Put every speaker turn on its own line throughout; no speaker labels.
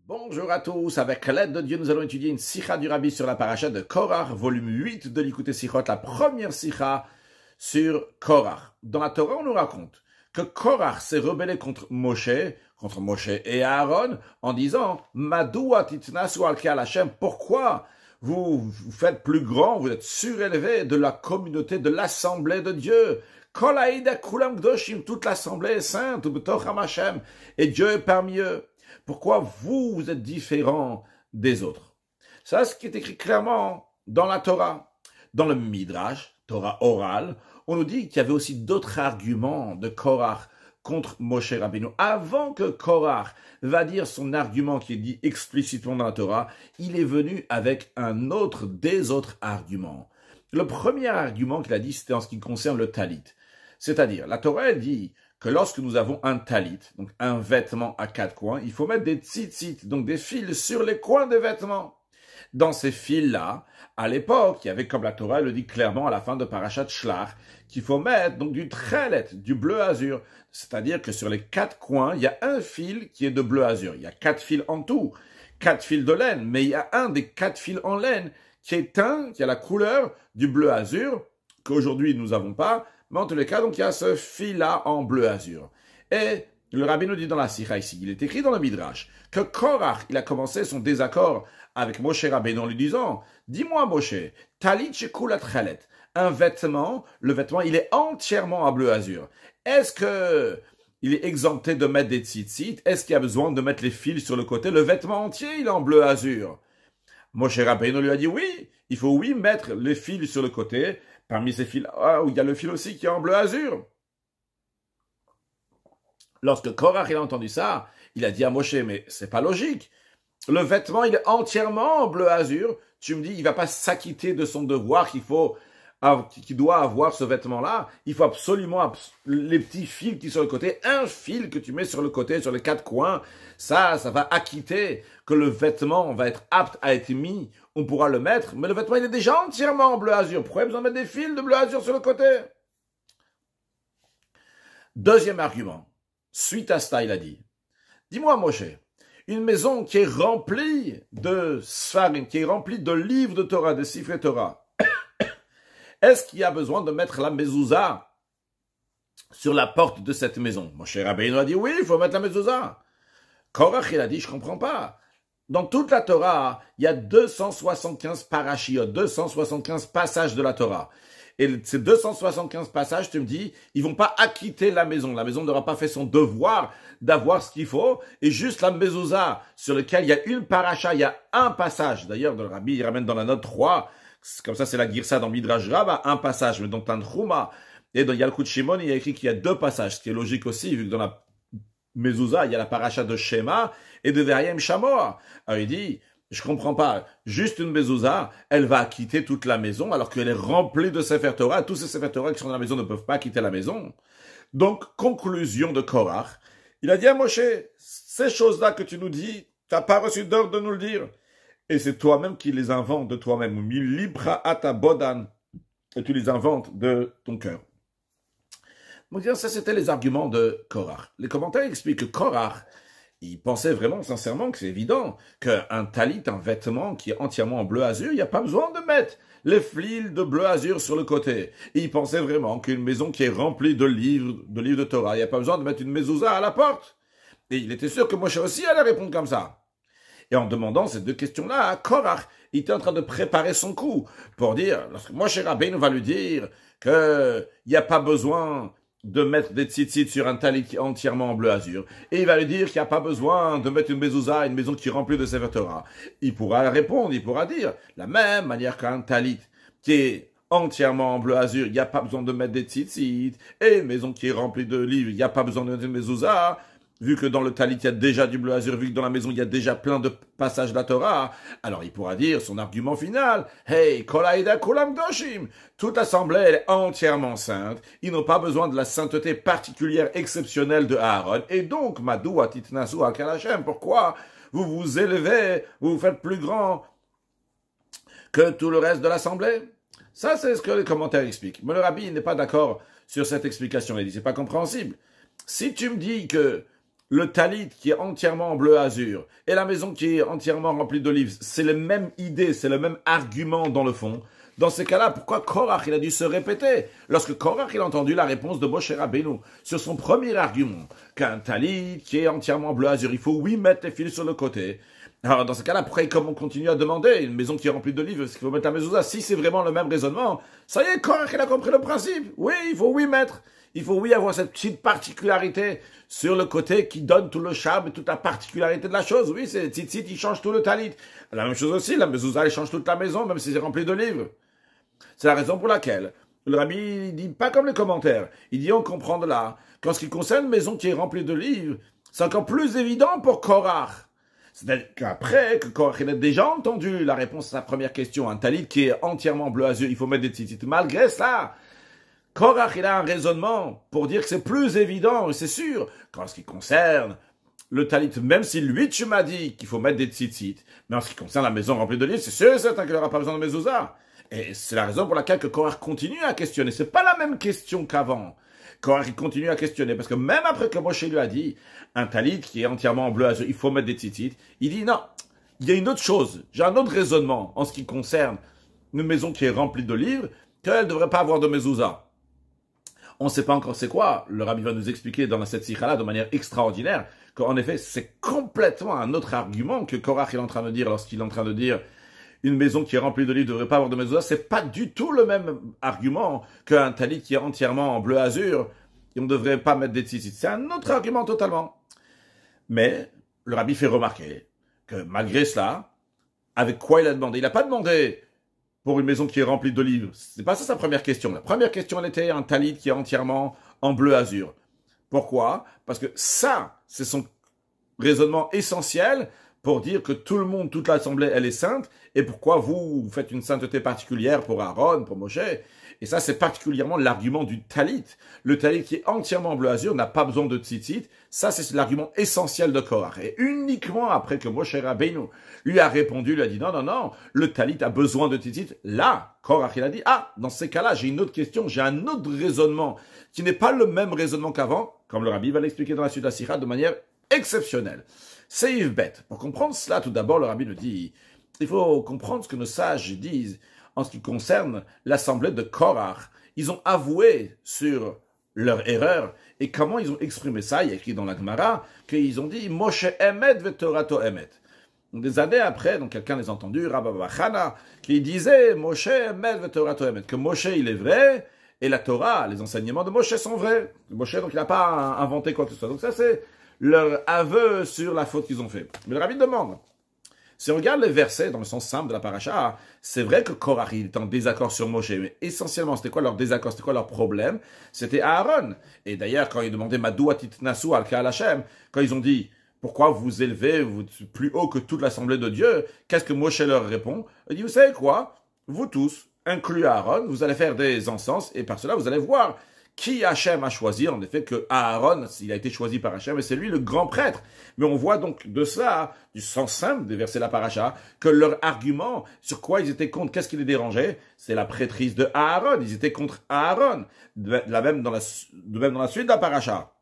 Bonjour à tous, avec l'aide de Dieu, nous allons étudier une sikha du Rabbi sur la paracha de Korach, volume 8 de l'Ikutei Sichot, la première sikha sur Korach. Dans la Torah, on nous raconte que Korach s'est rebellé contre Moshe et Aaron, en disant « Madoua titnasu al ke'al Hashem » pourquoi vous faites plus grand, vous êtes surélevé de la communauté, de l'assemblée de Dieu. Kol ha'ida kulam kdoshim, toute l'assemblée est sainte, b'tocham Hashem, et Dieu est parmi eux. Pourquoi vous êtes différents des autres? Ça, c'est ce qui est écrit clairement dans la Torah. Dans le Midrash, Torah orale, on nous dit qu'il y avait aussi d'autres arguments de Korach contre Moshe Rabbeinu. Avant que Korach va dire son argument qui est dit explicitement dans la Torah, il est venu avec un autre des autres arguments. Le premier argument qu'il a dit, c'était en ce qui concerne le talit. C'est-à-dire, la Torah, elle dit que lorsque nous avons un talit, donc un vêtement à quatre coins, il faut mettre des tzitzit, donc des fils sur les coins des vêtements. Dans ces fils-là, à l'époque, il y avait, comme la Torah le dit clairement à la fin de Parashat Shlach, qu'il faut mettre donc du tchelet, du bleu azur. C'est-à-dire que sur les quatre coins, il y a un fil qui est de bleu azur. Il y a 4 fils en tout, 4 fils de laine, mais il y a un des 4 fils en laine qui est teint, qui a la couleur du bleu azur, qu'aujourd'hui nous n'avons pas, mais en tous les cas, donc il y a ce fil-là en bleu azur. Et le Rabbi nous dit dans la sikha ici, il est écrit dans le Midrash, que Korach, il a commencé son désaccord avec Moshe Rabbeinu en lui disant, dis-moi Moshe, talit shekulat tchelet, un vêtement, le vêtement, il est entièrement en bleu azur. Est-ce que il est exempté de mettre des tzitzit? Est-ce qu'il y a besoin de mettre les fils sur le côté? Le vêtement entier, il est en bleu azur. Moshe Rabbeinu lui a dit oui, il faut oui mettre les fils sur le côté, parmi ces fils, où il y a le fil aussi qui est en bleu azur. Lorsque Korach il a entendu ça, il a dit à Moshe, mais c'est pas logique. Le vêtement, il est entièrement en bleu azur. Tu me dis, il va pas s'acquitter de son devoir qu'il doit avoir ce vêtement-là. Il faut absolument les petits fils qui sont sur le côté. Un fil que tu mets sur le côté, sur les 4 coins, ça va acquitter que le vêtement va être apte à être mis. On pourra le mettre, mais le vêtement, il est déjà entièrement en bleu azur. Pourquoi il y a besoin de mettre des fils de bleu azur sur le côté? Deuxième argument. Suite à cela, il a dit, dis-moi Moshe, une maison qui est remplie de sfarim, qui est remplie de livres de Torah, de Sifrei Torah, est-ce qu'il y a besoin de mettre la mezouza sur la porte de cette maison? Moshe Rabbeinu a dit oui, il faut mettre la mezouza. Korach, il a dit, je comprends pas. Dans toute la Torah, il y a 275 parashiot, 275 passages de la Torah. Et ces 275 passages, tu me dis, ils vont pas acquitter la maison. La maison n'aura pas fait son devoir d'avoir ce qu'il faut. Et juste la mezouza, sur lequel il y a une paracha, il y a un passage. D'ailleurs, le Rabbi, il ramène dans la note 3, comme ça c'est la girsa dans Midrash Rabbah, un passage. Mais dans Tanchuma et dans Yalkut Shimon, il y a écrit qu'il y a 2 passages, ce qui est logique aussi, vu que dans la mezouza, il y a la paracha de Shema et de Verayem Shamoa. Alors il dit, je comprends pas, juste une mezouza, elle va quitter toute la maison alors qu'elle est remplie de Sefer Torah. Tous ces Sefer Torah qui sont dans la maison ne peuvent pas quitter la maison. Donc, conclusion de Korach, il a dit à Moshe, ces choses-là que tu nous dis, tu n'as pas reçu d'ordre de nous le dire. Et c'est toi-même qui les inventes de toi-même. Libra ata bodan, et tu les inventes de ton cœur. Donc, ça, c'était les arguments de Korach. Les commentaires expliquent que Korach, il pensait vraiment sincèrement que c'est évident qu'un talit, un vêtement qui est entièrement en bleu azur, il n'y a pas besoin de mettre les fils de bleu azur sur le côté. Et il pensait vraiment qu'une maison qui est remplie de livres de Torah, il n'y a pas besoin de mettre une mezouza à la porte. Et il était sûr que Moshe aussi allait répondre comme ça. Et en demandant ces 2 questions-là à Korach, il était en train de préparer son coup pour dire, lorsque Moshe Rabbeinu va lui dire qu'il n'y a pas besoin de mettre des tzitzit sur un talit qui est entièrement en bleu azur. Et il va lui dire qu'il n'y a pas besoin de mettre une mezouza, une maison qui est remplie de Sefer Torah. Il pourra répondre, il pourra dire, la même manière qu'un talit qui est entièrement en bleu azur, il n'y a pas besoin de mettre des tzitzit. Et une maison qui est remplie de livres, il n'y a pas besoin de mettre une mezouza. Vu que dans le talit, il y a déjà du bleu azur, vu que dans la maison, il y a déjà plein de passages de la Torah, alors il pourra dire son argument final. Hey, kol ha'ida kulam kdoshim. Toute l'assemblée, elle est entièrement sainte. Ils n'ont pas besoin de la sainteté particulière, exceptionnelle de Aaron. Et donc, madoua titnasu al ke'al Hashem. Pourquoi vous vous élevez, vous vous faites plus grand que tout le reste de l'assemblée? Ça, c'est ce que les commentaires expliquent. Mais le Rabbi n'est pas d'accord sur cette explication. Il dit, c'est pas compréhensible. Si tu me dis que le talit qui est entièrement en bleu azur et la maison qui est entièrement remplie d'olives, c'est la même idée, c'est le même argument dans le fond. Dans ces cas-là, pourquoi Korach il a dû se répéter? Lorsque Korach il a entendu la réponse de Moshe Rabbeinu sur son premier argument, qu'un talit qui est entièrement bleu azur, il faut mettre les fils sur le côté. Alors dans ce cas-là, pourquoi il continue à demander une maison qui est remplie d'olives, est-ce qu'il faut mettre la mezouza? Si c'est vraiment le même raisonnement, ça y est, Korach il a compris le principe. Oui, il faut mettre. Il faut avoir cette petite particularité sur le côté qui donne tout le charme et toute la particularité de la chose. Oui, c'est tzitzit, il change tout le talit. La même chose aussi, la mezouza, elle change toute la maison, même si c'est rempli d'olives. C'est la raison pour laquelle le rabbi dit pas comme les commentaires. Il dit on comprend de là qu'en ce qui concerne une maison qui est remplie d'olives, c'est encore plus évident pour Korach. C'est-à-dire qu'après que Korach il a déjà entendu la réponse à sa première question, un talit qui est entièrement bleu azur, il faut mettre des tzitzit. Malgré cela, Korach, il a un raisonnement pour dire que c'est plus évident, et c'est sûr, qu'en ce qui concerne le talit, même si lui, tu m'as dit qu'il faut mettre des tzitzit, mais en ce qui concerne la maison remplie d'olives, c'est sûr et certain qu'il n'aura pas besoin de mezouza. Et c'est la raison pour laquelle que Korach continue à questionner. C'est pas la même question qu'avant. Korach, il continue à questionner, parce que même après que Moshe lui a dit, un talit qui est entièrement en bleu azur, il faut mettre des tzitzit, il dit non, il y a une autre chose, j'ai un autre raisonnement en ce qui concerne une maison qui est remplie d'olives, qu'elle ne devrait pas avoir de mezouza. On ne sait pas encore c'est quoi. Le rabbi va nous expliquer dans cette sikha-là de manière extraordinaire qu'en effet, c'est complètement un autre argument que Korach est en train de dire lorsqu'il est en train de dire une maison qui est remplie d'olives ne devrait pas avoir de mezouza. C'est pas du tout le même argument qu'un talit qui est entièrement en bleu azur et on ne devrait pas mettre des tzitzit. C'est un autre argument totalement. Mais le rabbi fait remarquer que malgré cela, avec quoi il a demandé? Il n'a pas demandé pour une maison qui est remplie d'olives. C'est pas ça sa première question. La première question, elle était un talit qui est entièrement en bleu azur. Pourquoi? Parce que ça, c'est son raisonnement essentiel pour dire que tout le monde, toute l'assemblée, elle est sainte. Et pourquoi vous faites une sainteté particulière pour Aaron, pour Moshe? Et ça, c'est particulièrement l'argument du talit. Le talit qui est entièrement bleu azur n'a pas besoin de tzitzit. Ça, c'est l'argument essentiel de Korach. Et uniquement après que Moshe Rabbeinu lui a répondu, lui a dit non, le talit a besoin de tzitzit. Là, Korach, il a dit, dans ces cas-là, j'ai une autre question, j'ai un autre raisonnement qui n'est pas le même raisonnement qu'avant, comme le rabbi va l'expliquer dans la suite de la Sira de manière exceptionnelle. C'est Yves bête. Pour comprendre cela, tout d'abord, le rabbi nous dit, il faut comprendre ce que nos sages disent en ce qui concerne l'assemblée de Korach. Ils ont avoué sur leur erreur et comment ils ont exprimé ça. Il y a écrit dans la Gemara qu'ils ont dit Moshe Emet v'Torato Emet. Des années après, donc quelqu'un les a entendus, Rabba Bachana, qui disait Moshe Emet v'Torato Emet, que Moshe il est vrai et la Torah, les enseignements de Moshe sont vrais. Moshe donc il n'a pas inventé quoi que ce soit. Donc ça c'est leur aveu sur la faute qu'ils ont fait. Mais le rabbi demande. Si on regarde les versets dans le sens simple de la paracha, c'est vrai que Korach est en désaccord sur Moshe, mais essentiellement, c'était quoi leur désaccord, c'était quoi leur problème? C'était Aaron. Et d'ailleurs, quand ils demandaient Madou Titnasu al Ka'al Hashem, quand ils ont dit pourquoi vous vous élevez plus haut que toute l'assemblée de Dieu, qu'est-ce que Moshe leur répond? Il dit, vous savez quoi? Vous tous, inclus Aaron, vous allez faire des encens, et par cela, vous allez voir qui Hachem a choisi, en effet, que Aaron, il a été choisi par Hachem, et c'est lui le grand prêtre. Mais on voit donc de ça, du sens simple des versets de la paracha, que leur argument, sur quoi ils étaient contre, qu'est-ce qui les dérangeait, c'est la prêtrise de Aaron. Ils étaient contre Aaron. De même dans la suite de la paracha.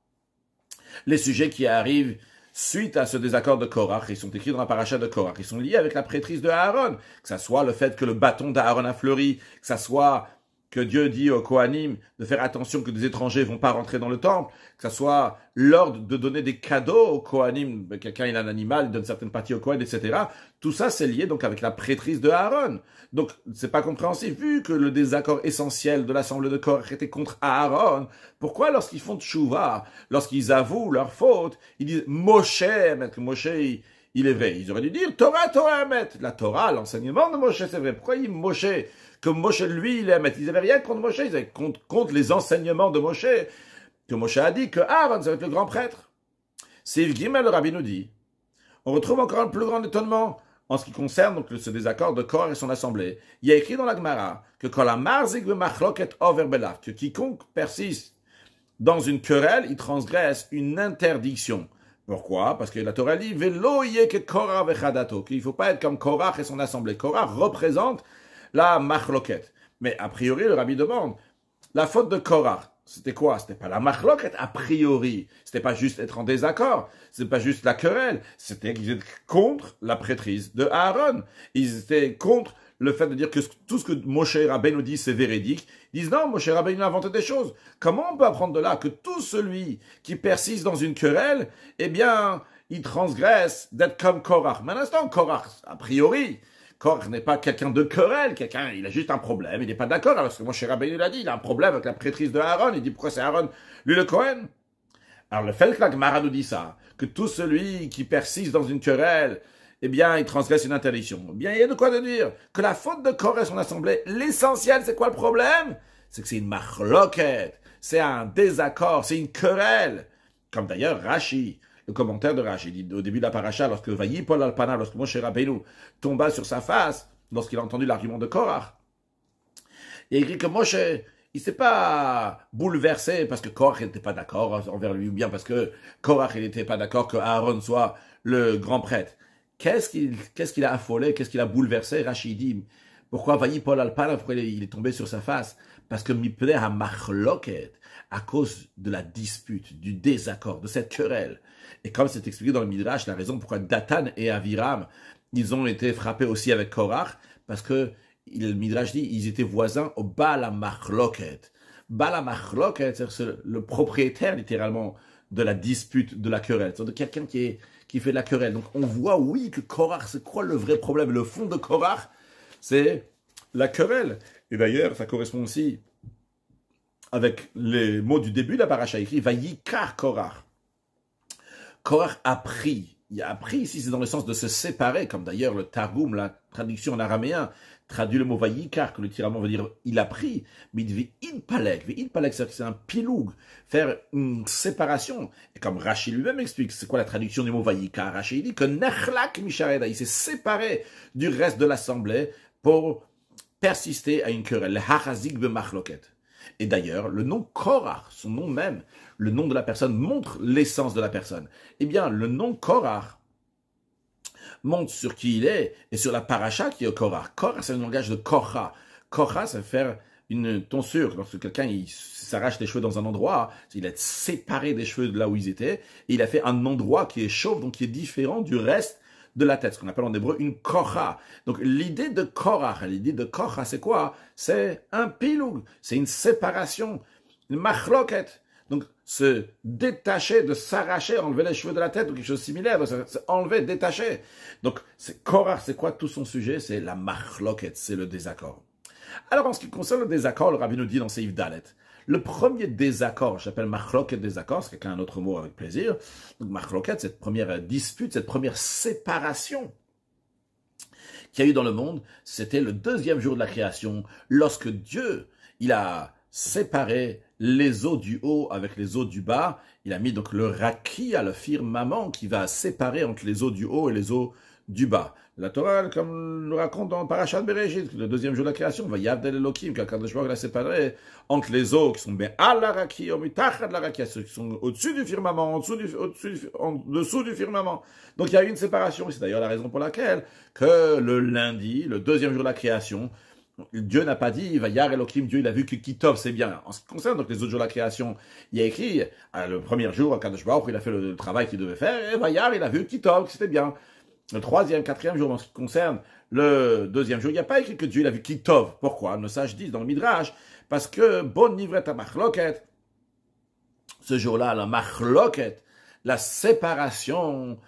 Les sujets qui arrivent suite à ce désaccord de Korach, ils sont écrits dans la paracha de Korach, ils sont liés avec la prêtrise de Aaron. Que ça soit le fait que le bâton d'Aaron a fleuri, que ça soit que Dieu dit aux Kohanim de faire attention que des étrangers vont pas rentrer dans le temple, que ça soit l'ordre de donner des cadeaux aux Kohanim, quelqu'un il a un animal, il donne certaines parties aux Kohanim, etc. Tout ça c'est lié donc avec la prêtrise de Aaron. Donc c'est pas compréhensible, vu que le désaccord essentiel de l'assemblée de Korach était contre Aaron, pourquoi lorsqu'ils font tchouva, lorsqu'ils avouent leur faute, ils disent Moshe, que Moshe il est vrai. Ils auraient dû dire Torah, Emet. La Torah, l'enseignement de Moshe, c'est vrai. Pourquoi il Moshe? Que Moshe, lui, il est Emet. Ils n'avaient rien contre Moshe, ils avaient contre les enseignements de Moshe. Que Moshe a dit que Aaron, ça va être le grand prêtre. C'est Yves Gimel, le rabbi nous dit. On retrouve encore un plus grand étonnement en ce qui concerne donc, ce désaccord de Korach et son assemblée. Il y a écrit dans la Gemara que quand la marzig machloket over belaf, que quiconque persiste dans une querelle, il transgresse une interdiction. Pourquoi? Parce que la Torah dit Velo que Korach vechadato, qu'il ne faut pas être comme Korach et son assemblée. Korach représente la machloket. Mais a priori, le rabbi demande la faute de Korach, C'était quoi? C'était pas la machloket a priori. C'était pas juste être en désaccord. C'était pas juste la querelle. C'était qu'ils étaient contre la prêtrise de Aaron. Ils étaient contre le fait de dire que tout ce que Moshe Rabbeinu dit, c'est véridique. Ils disent non, Moshe Rabbeinu a inventé des choses. Comment on peut apprendre de là que tout celui qui persiste dans une querelle, eh bien, il transgresse d'être comme Korach? Mais à l'instant, Korach, a priori, Korach n'est pas quelqu'un de querelle, il a juste un problème, il n'est pas d'accord, alors que Moshe Rabbeinu l'a dit, il a un problème avec la prêtrise de Aaron, il dit pourquoi c'est Aaron, lui le Cohen? Alors le fait que la Gemara nous dit ça, que tout celui qui persiste dans une querelle, eh bien, il transgresse une interdiction. Eh bien, il y a de quoi de dire que la faute de Korah et son assemblée, l'essentiel, c'est quoi le problème? C'est que c'est une machloket, c'est un désaccord, c'est une querelle. Comme d'ailleurs Rashi, le commentaire de Rashi, dit au début de la paracha, lorsque Vayipol Alpana, lorsque Moshe Rabbeinu tomba sur sa face, lorsqu'il a entendu l'argument de Korah, il a écrit que Moshe, il s'est pas bouleversé parce que Korah n'était pas d'accord envers lui, ou bien parce que Korah n'était pas d'accord que Aaron soit le grand prêtre. Qu'est-ce qu'il a affolé, qu'est-ce qu'il a bouleversé? Rashi dit, pourquoi Vayipol Alpana, pourquoi il est tombé sur sa face? Parce que Mipnei ha-machloket, à cause de la dispute, du désaccord, de cette querelle. Et comme c'est expliqué dans le Midrash, la raison pourquoi Datan et Aviram, ils ont été frappés aussi avec Korach, parce que le Midrash dit, ils étaient voisins au Baal ha-machloket. Baal ha-machloket, c'est le propriétaire, littéralement, de la dispute, de la querelle. C'est-à-dire quelqu'un qui fait de la querelle. Donc on voit, oui, que Korach, c'est quoi le vrai problème? Le fond de Korach, c'est la querelle. Et d'ailleurs, ça correspond aussi avec les mots du début de la paracha écrit, Vayikar Korach. Korach a pris. Il a appris ici, c'est dans le sens de se séparer, comme d'ailleurs le Targum, la traduction en araméen, traduit le mot Vayikar, que littéralement veut dire il a pris, mais il dit V'inpalek, c'est-à-dire que c'est un piloug, faire une séparation. Et comme Rashi lui-même explique, c'est quoi la traduction du mot Vayikar? Rashi dit que Nechlak Mishareda, il s'est séparé du reste de l'assemblée pour persister à une querelle, le Hachazik b'machloket. Et d'ailleurs, le nom Korach, son nom même, le nom de la personne montre l'essence de la personne. Eh bien, le nom Korach montre sur qui il est et sur la paracha qui est Korach. Korach, c'est un langage de Korach. Korach, ça veut faire une tonsure. Lorsque quelqu'un s'arrache les cheveux dans un endroit, il est séparé des cheveux de là où ils étaient, et il a fait un endroit qui est chauve, donc qui est différent du reste de la tête, ce qu'on appelle en hébreu une kocha. Donc l'idée de Korach, c'est quoi? C'est un piloug, c'est une séparation, une machloket. Donc se détacher, de s'arracher, enlever les cheveux de la tête ou quelque chose de similaire, c'est enlever, détacher. Donc Korach, c'est quoi tout son sujet? C'est la machloket, c'est le désaccord. Alors en ce qui concerne le désaccord, le rabbi nous dit dans Seif Dalet, le premier désaccord, j'appelle machloket désaccord, c'est quelqu'un un autre mot avec plaisir. Donc machloket, cette première dispute, cette première séparation qu'il y a eu dans le monde, c'était le deuxième jour de la création, lorsque Dieu, il a séparé les eaux du haut avec les eaux du bas. Il a mis donc le rakia, le firmament, qui va séparer entre les eaux du haut et les eaux du bas. La Torah, comme le raconte dans Parashat Bereshit, le deuxième jour de la création, va Yavdel Elohim, qu'Akadosh Baruch Hu a séparé entre les eaux qui sont bien à la rakia, au mitachad de la rakia, ceux qui sont au-dessus du firmament, en dessous du firmament. Donc il y a eu une séparation. C'est d'ailleurs la raison pour laquelle que le lundi, le deuxième jour de la création, Dieu n'a pas dit, Vayar Elohim, Dieu il a vu que Kitov c'est bien. En ce qui concerne donc les autres jours de la création, il y a écrit, le premier jour, Akadosh Baruch Hu, il a fait le travail qu'il devait faire, et Vayar il a vu Kitov, que c'était bien. Le troisième, quatrième jour, en ce qui concerne le deuxième jour, il n'y a pas écrit que Dieu il a vu Kitov. Pourquoi? Nos sages disent dans le Midrash, parce que bon nivret à machloket, ce jour-là, la machloket, la séparation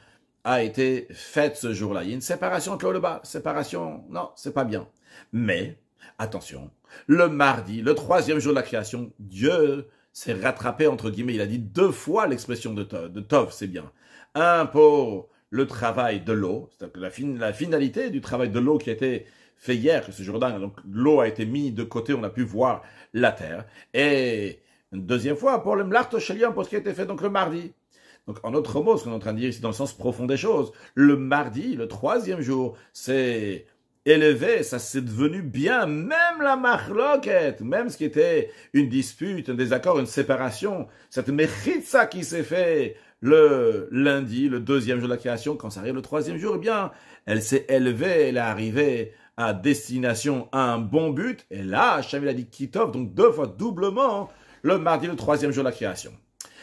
a été faite ce jour-là. Il y a une séparation entre le haut et le bas. Séparation, non, c'est pas bien. Mais, attention, le mardi, le troisième jour de la création, Dieu s'est rattrapé, entre guillemets, il a dit 2 fois l'expression de Tov, c'est bien. Un pour le travail de l'eau, c'est-à-dire que la finalité du travail de l'eau qui a été fait hier, que ce jour-là, donc l'eau a été mise de côté, on a pu voir la terre. Et une deuxième fois, pour le mlarto sheliam, pour ce qui a été fait donc le mardi. Donc en autre mot, ce qu'on est en train de dire ici dans le sens profond des choses, le mardi, le troisième jour, c'est élevé, ça c'est devenu bien, même la machloket, même ce qui était une dispute, un désaccord, une séparation, cette mechitza qui s'est fait le lundi, le deuxième jour de la création, quand ça arrive le troisième jour, eh bien, elle s'est élevée, elle est arrivée à destination, à un bon but, et là, Hachem il a dit Kitov, donc 2 fois doublement, le mardi, le troisième jour de la création.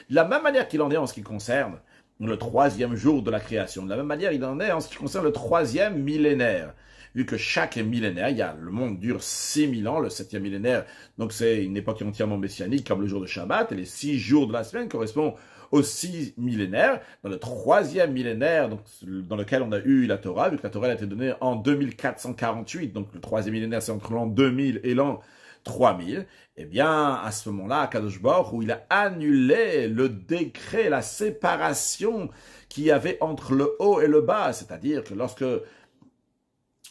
De la même manière qu'il en est en ce qui concerne le troisième jour de la création, de la même manière il en est en ce qui concerne le troisième millénaire. Vu que chaque millénaire, le monde dure 6000 ans, le septième millénaire, donc c'est une époque entièrement messianique comme le jour de Shabbat, et les 6 jours de la semaine correspondent aux 6 millénaires. Dans le troisième millénaire, donc, dans lequel on a eu la Torah, vu que la Torah a été donnée en 2448, donc le troisième millénaire c'est entre l'an 2000 et l'an 3000, eh bien, à ce moment-là, Kadosh Baruch où il a annulé le décret, la séparation qu'il y avait entre le haut et le bas, c'est-à-dire que lorsque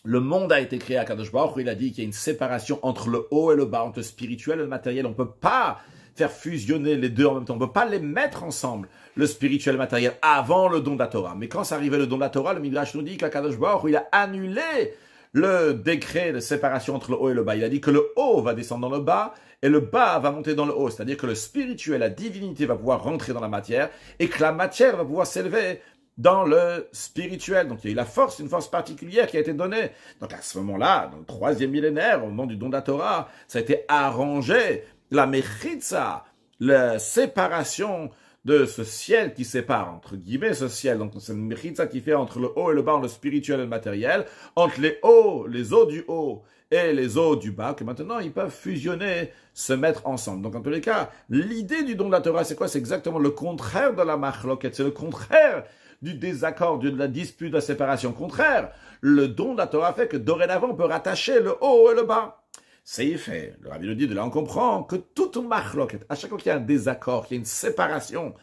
le monde a été créé à Kadosh Baruch Hu, il a dit qu'il y a une séparation entre le haut et le bas, entre le spirituel et le matériel. On ne peut pas faire fusionner les deux en même temps. On ne peut pas les mettre ensemble, le spirituel et le matériel, avant le don de la Torah. Mais quand ça arrivait le don de la Torah, le Midrash nous dit qu'Akadosh Baruch Hu, il a annulé le décret de séparation entre le haut et le bas. Il a dit que le haut va descendre dans le bas et le bas va monter dans le haut. C'est-à-dire que le spirituel, la divinité va pouvoir rentrer dans la matière et que la matière va pouvoir s'élever dans le spirituel. Donc il y a eu la force, une force particulière qui a été donnée. Donc à ce moment-là, dans le troisième millénaire, au moment du don de la Torah, ça a été arrangé, la mechitza, la séparation de ce ciel qui sépare, entre guillemets, ce ciel. Donc c'est une mechitza qui fait entre le haut et le bas, le spirituel et le matériel, entre les eaux du haut et les eaux du bas, que maintenant ils peuvent fusionner, se mettre ensemble. Donc en tous les cas, l'idée du don de la Torah, c'est quoi? C'est exactement le contraire de la machloket, c'est le contraire du désaccord, de la dispute, de la séparation. Au contraire, le don de la Torah fait que dorénavant on peut rattacher le haut et le bas. C'est fait. Le Rabbi nous dit, de là on comprend que toute machloket, à chaque fois qu'il y a un désaccord, qu'il y a une séparation,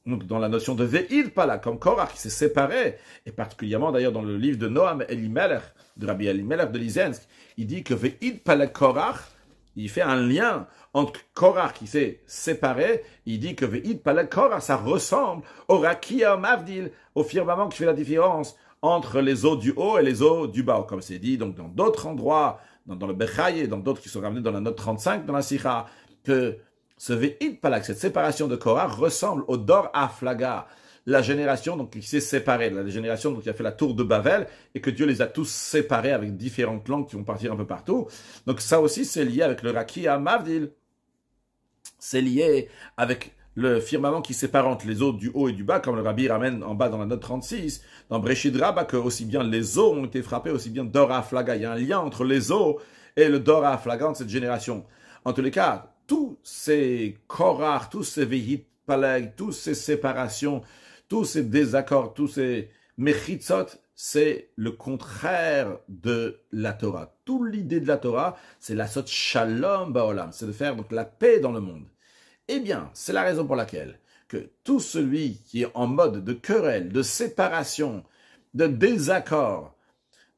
donc dans la notion de ve'id pala, comme Korach qui s'est séparé, et particulièrement d'ailleurs dans le livre de Noam Elimelech, de Rabbi Elimelech de Lizensk, il dit que ve'id pala Korach, il fait un lien entre Korach qui s'est séparé, il dit que ve'id pala Korach, ça ressemble au Rakia Mavdil, au firmament qui fait la différence entre les eaux du haut et les eaux du bas, comme c'est dit donc dans d'autres endroits, dans le Bechaye et dans d'autres qui sont ramenés dans la note 35 dans la Sikha, que ce ve'id palak, cette séparation de Korah ressemble au Dor Aflaga, la génération donc qui s'est séparée, la génération donc qui a fait la tour de Babel et que Dieu les a tous séparés avec différentes langues qui vont partir un peu partout. Donc ça aussi c'est lié avec le Rakia Mavdil, c'est lié avec le firmament qui sépare entre les eaux du haut et du bas, comme le Rabbi ramène en bas dans la note 36, dans Breshid Rabbah, que aussi bien les eaux ont été frappées, aussi bien Dor Aflaga. Il y a un lien entre les eaux et le Dor Aflaga de cette génération. En tous les cas, tous ces Korach, tous ces Vehit Paleg, toutes ces séparations, tous ces désaccords, tous ces Mechitzot, c'est le contraire de la Torah. Toute l'idée de la Torah, c'est la sot Shalom Baolam, c'est de faire donc la paix dans le monde. Eh bien, c'est la raison pour laquelle que tout celui qui est en mode de querelle, de séparation, de désaccord,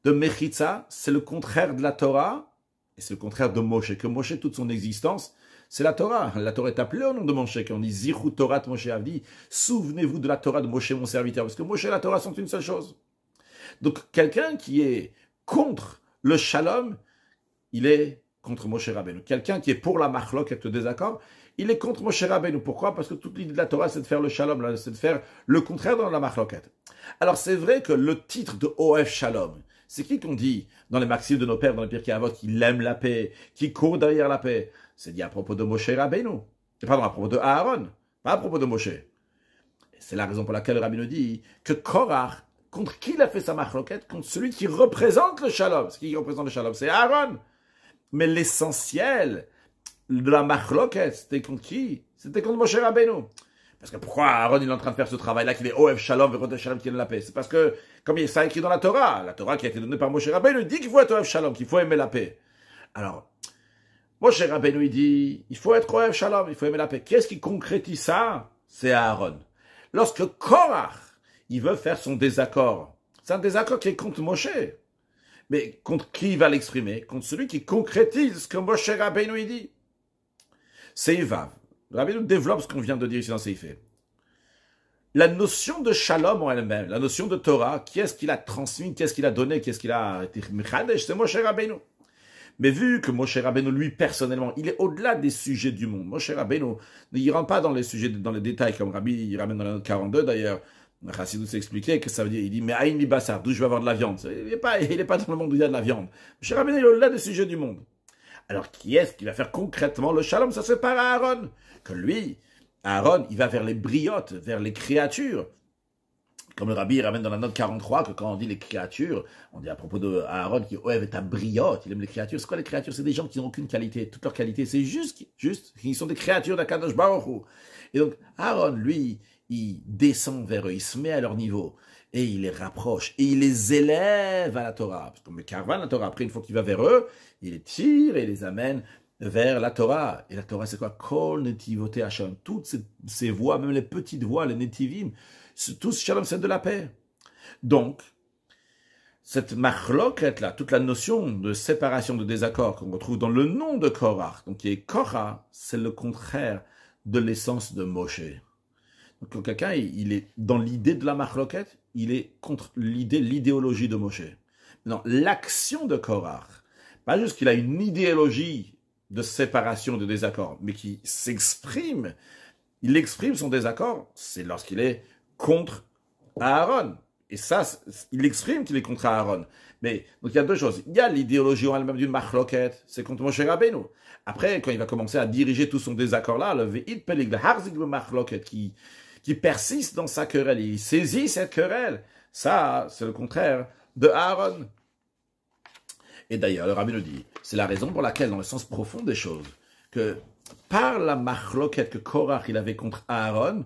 de mechitza, c'est le contraire de la Torah, et c'est le contraire de Moshe, que Moshe, toute son existence, c'est la Torah. La Torah est appelée au nom de Moshe, quand on dit Zichut Torah Moshe Avdi, souvenez-vous de la Torah de Moshe, mon serviteur, parce que Moshe et la Torah sont une seule chose. Donc, quelqu'un qui est contre le shalom, il est contre Moshe Rabbeinu. Quelqu'un qui est pour la machlok et le désaccord, il est contre Moshe Rabbeinu. Pourquoi? Parce que toute l'idée de la Torah, c'est de faire le shalom, c'est de faire le contraire dans la machloket. Alors, c'est vrai que le titre de OF Shalom, c'est qui qu'on dit dans les maximes de nos pères, dans les Pirkei Avot, qu'il aime la paix, qui court derrière la paix? C'est dit à propos de Moshe Rabbeinu. Pardon, à propos de Aaron, pas à propos de Moshe. Et c'est la raison pour laquelle le Rabbi nous dit que Korach, contre qui il a fait sa machloket? Contre celui qui représente le shalom. Ce qui représente le shalom, c'est Aaron. Mais l'essentiel de la machloket, c'était contre qui? C'était contre Moshe Rabbeinu. Parce que pourquoi Aaron il est en train de faire ce travail-là, qu'il est OF Shalom, Verote Shalom, qui est la paix? C'est parce que, comme il ça écrit dans la Torah qui a été donnée par Moshe Rabbeinu, dit qu'il faut être OF Shalom, qu'il faut aimer la paix. Alors, Moshe Rabbeinu, il dit, il faut être OF Shalom, il faut aimer la paix. Qu'est-ce qui concrétise ça? C'est Aaron. Lorsque Korach, il veut faire son désaccord, c'est un désaccord qui est contre Moshe. Mais contre qui il va l'exprimer? Contre celui qui concrétise ce que Moshe Rabbeinu il dit. C'est Evav. Rabbeinu développe ce qu'on vient de dire ici dans Seifé. La notion de shalom en elle-même, la notion de Torah, qui est-ce qu'il a transmis, qu'est-ce qu'il a donné, qu'est-ce qu'il a été mechadesh, c'est Moshe Rabbeinu. Mais vu que Moshe Rabbeinu, lui, personnellement, il est au-delà des sujets du monde. Moshe Rabbeinu, il ne rentre pas dans les sujets, dans les détails, comme Rabbi, il ramène dans la note 42 d'ailleurs. Chassidou s'est expliqué que ça veut dire, il dit, mais Aïn li Bassar, d'où je vais avoir de la viande? Il n'est pas dans le monde où il y a de la viande. Moshe Rabbeinu, il est au-delà des sujets du monde. Alors qui est-ce qui va faire concrètement le shalom? Ça c'est par Aaron. Que lui, Aaron, il va vers les briotes, vers les créatures. Comme le rabbi ramène dans la note 43 que quand on dit les créatures, on dit à propos de Aaron qui est un briote, il aime les créatures. C'est quoi les créatures? C'est des gens qui n'ont aucune qualité. Toute leur qualité, c'est juste, ils sont des créatures d'Akadosh Baruch Hu. Et donc, Aaron, lui, il descend vers eux, il se met à leur niveau, et il les rapproche, et il les élève à la Torah. Parce qu'on met Karvan la Torah, après, une fois qu'il va vers eux, il les tire et il les amène vers la Torah. Et la Torah, c'est quoi? Kol netivote Hashem. Toutes ces voies, même les petites voies, les netivim, tout ce shalom, c'est de la paix. Donc, cette machloket là, toute la notion de séparation, de désaccord qu'on retrouve dans le nom de Korach, donc qui est Korah, c'est le contraire de l'essence de Moshe. Donc quand quelqu'un il est dans l'idée de la machloket, il est contre l'idéologie de Moshe. Non, l'action de Korach, pas juste qu'il a une idéologie de séparation, de désaccord, mais qui s'exprime, il exprime son désaccord, c'est lorsqu'il est contre Aaron. Et ça, il exprime qu'il est contre Aaron. Mais, donc il y a deux choses. Il y a l'idéologie en elle-même d'une machloket, c'est contre Moshe Rabbeinu. Après, quand il va commencer à diriger tout son désaccord-là, le ve'it pelig, le harzig le machloket, qui persiste dans sa querelle, il saisit cette querelle. Ça, c'est le contraire de Aaron. Et d'ailleurs, le rabbi nous dit, c'est la raison pour laquelle, dans le sens profond des choses, que par la machloket que Korach il avait contre Aaron,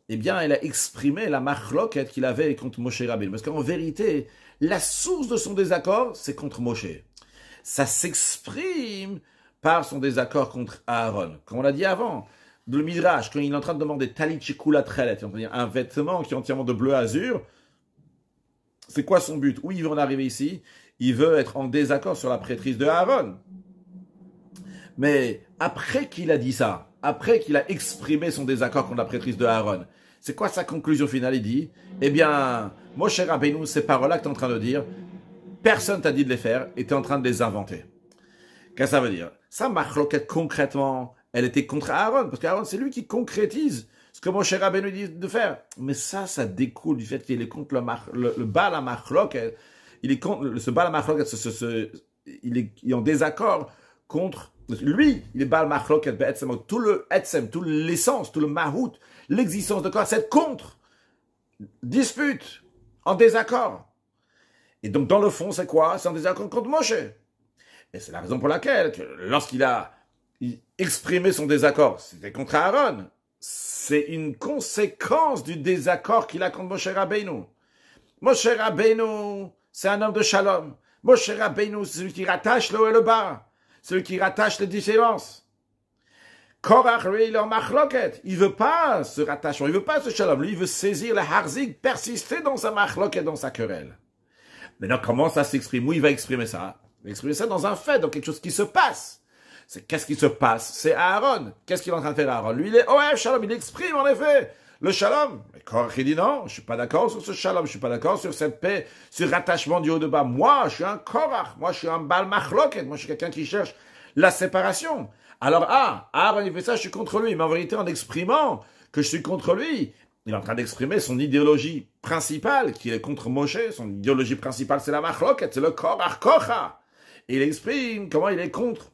eh bien, elle a exprimé la machloket qu'il avait contre Moshe Rabbeinu. Parce qu'en vérité, la source de son désaccord, c'est contre Moshe. Ça s'exprime par son désaccord contre Aaron. Comme on l'a dit avant, dans le Midrash, quand il est en train de demander talit shikula trelet, c'est-à-dire un vêtement qui est entièrement de bleu azur, c'est quoi son but? Où il veut en arriver ici? Il veut être en désaccord sur la prêtrise de Aaron. Mais après qu'il a dit ça, après qu'il a exprimé son désaccord contre la prêtrise de Aaron, c'est quoi sa conclusion finale? Il dit, eh bien, Moshe Rabbeinu, ces paroles-là que tu es en train de dire, personne t'a dit de les faire et tu es en train de les inventer. Qu'est-ce que ça veut dire? Ça, machloket, concrètement, elle était contre Aaron, parce qu'Aaron, c'est lui qui concrétise ce que Moshe Rabbeinu dit de faire. Mais ça découle du fait qu'il est contre le Baal HaMachloket. Il est contre, ce Baal HaMachloket, il est en désaccord contre lui, il est Baal Machloket, tout le Etzem, toute l'essence, tout le Mahout, l'existence de quoi? C'est contre, dispute, en désaccord. Et donc, dans le fond, c'est quoi? C'est en désaccord contre Moshe. Et c'est la raison pour laquelle, lorsqu'il a exprimé son désaccord, c'était contre Aaron. C'est une conséquence du désaccord qu'il a contre Moshe Rabbeinu. Moshe Rabbeinu, c'est un homme de shalom. Moshe Rabbeinu, c'est celui qui rattache le haut et le bas. Celui qui rattache les différences. Korach, lui, il est en machloket. Il veut pas ce rattachement, il veut pas ce shalom. Lui, il veut saisir le harzig, persister dans sa machloket, dans sa querelle. Maintenant, comment ça s'exprime? Où il va exprimer ça? Il va exprimer ça dans un fait, dans quelque chose qui se passe. Qu'est-ce qui se passe? C'est Aaron. Qu'est-ce qu'il est en train de faire, Aaron? Lui, il est, shalom, il exprime, en effet, le shalom. Mais Korach, il dit non, je suis pas d'accord sur ce shalom, je suis pas d'accord sur cette paix, sur rattachement du haut de bas. Moi, je suis un Korach, moi, je suis un Baal Machloket, moi, je suis quelqu'un qui cherche la séparation. Alors, Aaron, il fait ça, je suis contre lui. Mais en vérité, en exprimant que je suis contre lui, il est en train d'exprimer son idéologie principale, qui est contre Moshe. Son idéologie principale, c'est la Machloket, c'est le Korach Kocha. Et il exprime comment il est contre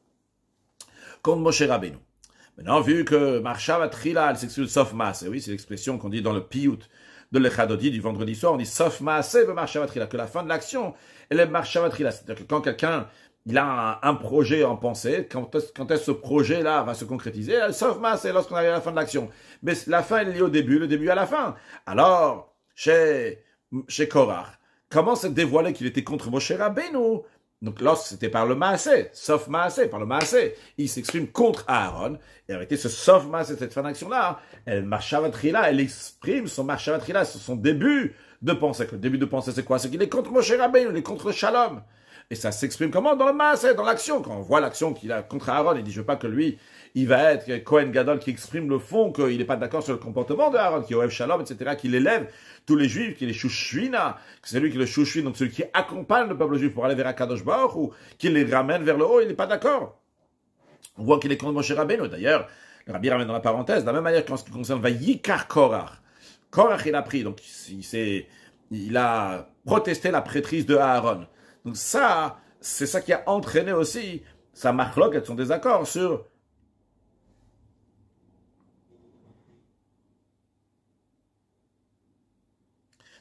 Moshe Rabbeinu. Maintenant, vu que Marshav Atrila, elle s'exprime sauf Maaseh, oui, c'est l'expression qu'on dit dans le Piyut de l'Echadodi du vendredi soir, on dit sauf Maaseh, Marshav Atrila, que la fin de l'action, elle est Marshav Atrila. C'est-à-dire que quand quelqu'un, il a un projet en pensée, quand est-ce que ce projet-là va se concrétiser? Sauf Maaseh, lorsqu'on arrive à la fin de l'action. Mais la fin, elle est liée au début, le début à la fin. Alors, chez Korach, comment s'est dévoilé qu'il était contre Moshe Rabbeinu? Donc, lorsque c'était par le Maaseh, sauf Maaseh, par le Maaseh, il s'exprime contre Aaron, et avec ce sauf Maaseh, cette fin d'action-là, elle marchavatrila, elle exprime son marchavatrila, son début de pensée. Le début de pensée, c'est quoi? C'est qu'il est contre Moshe Rabbeinu, il est contre le Shalom. Et ça s'exprime comment? Dans le Maaseh, dans l'action. Quand on voit l'action qu'il a contre Aaron, il dit, je veux pas que lui, il va être Kohen Gadol qui exprime le fond, qu'il n'est pas d'accord sur le comportement de Aaron, qui est Oev Shalom, etc., qu'il élève tous les juifs, qu'il est Shushvina, que c'est lui qui est le Shushvin, donc celui qui accompagne le peuple juif pour aller vers Akadosh Baruch, ou qui les ramène vers le haut, il n'est pas d'accord. On voit qu'il est contre Moshe Rabbeinu. D'ailleurs, le Rabbi ramène dans la parenthèse, de la même manière qu'en ce qui concerne Vayikar Korach. Korach, il a pris, donc il a protesté la prêtrise de Aaron. Donc ça, c'est ça qui a entraîné aussi sa marloquette, son désaccord sur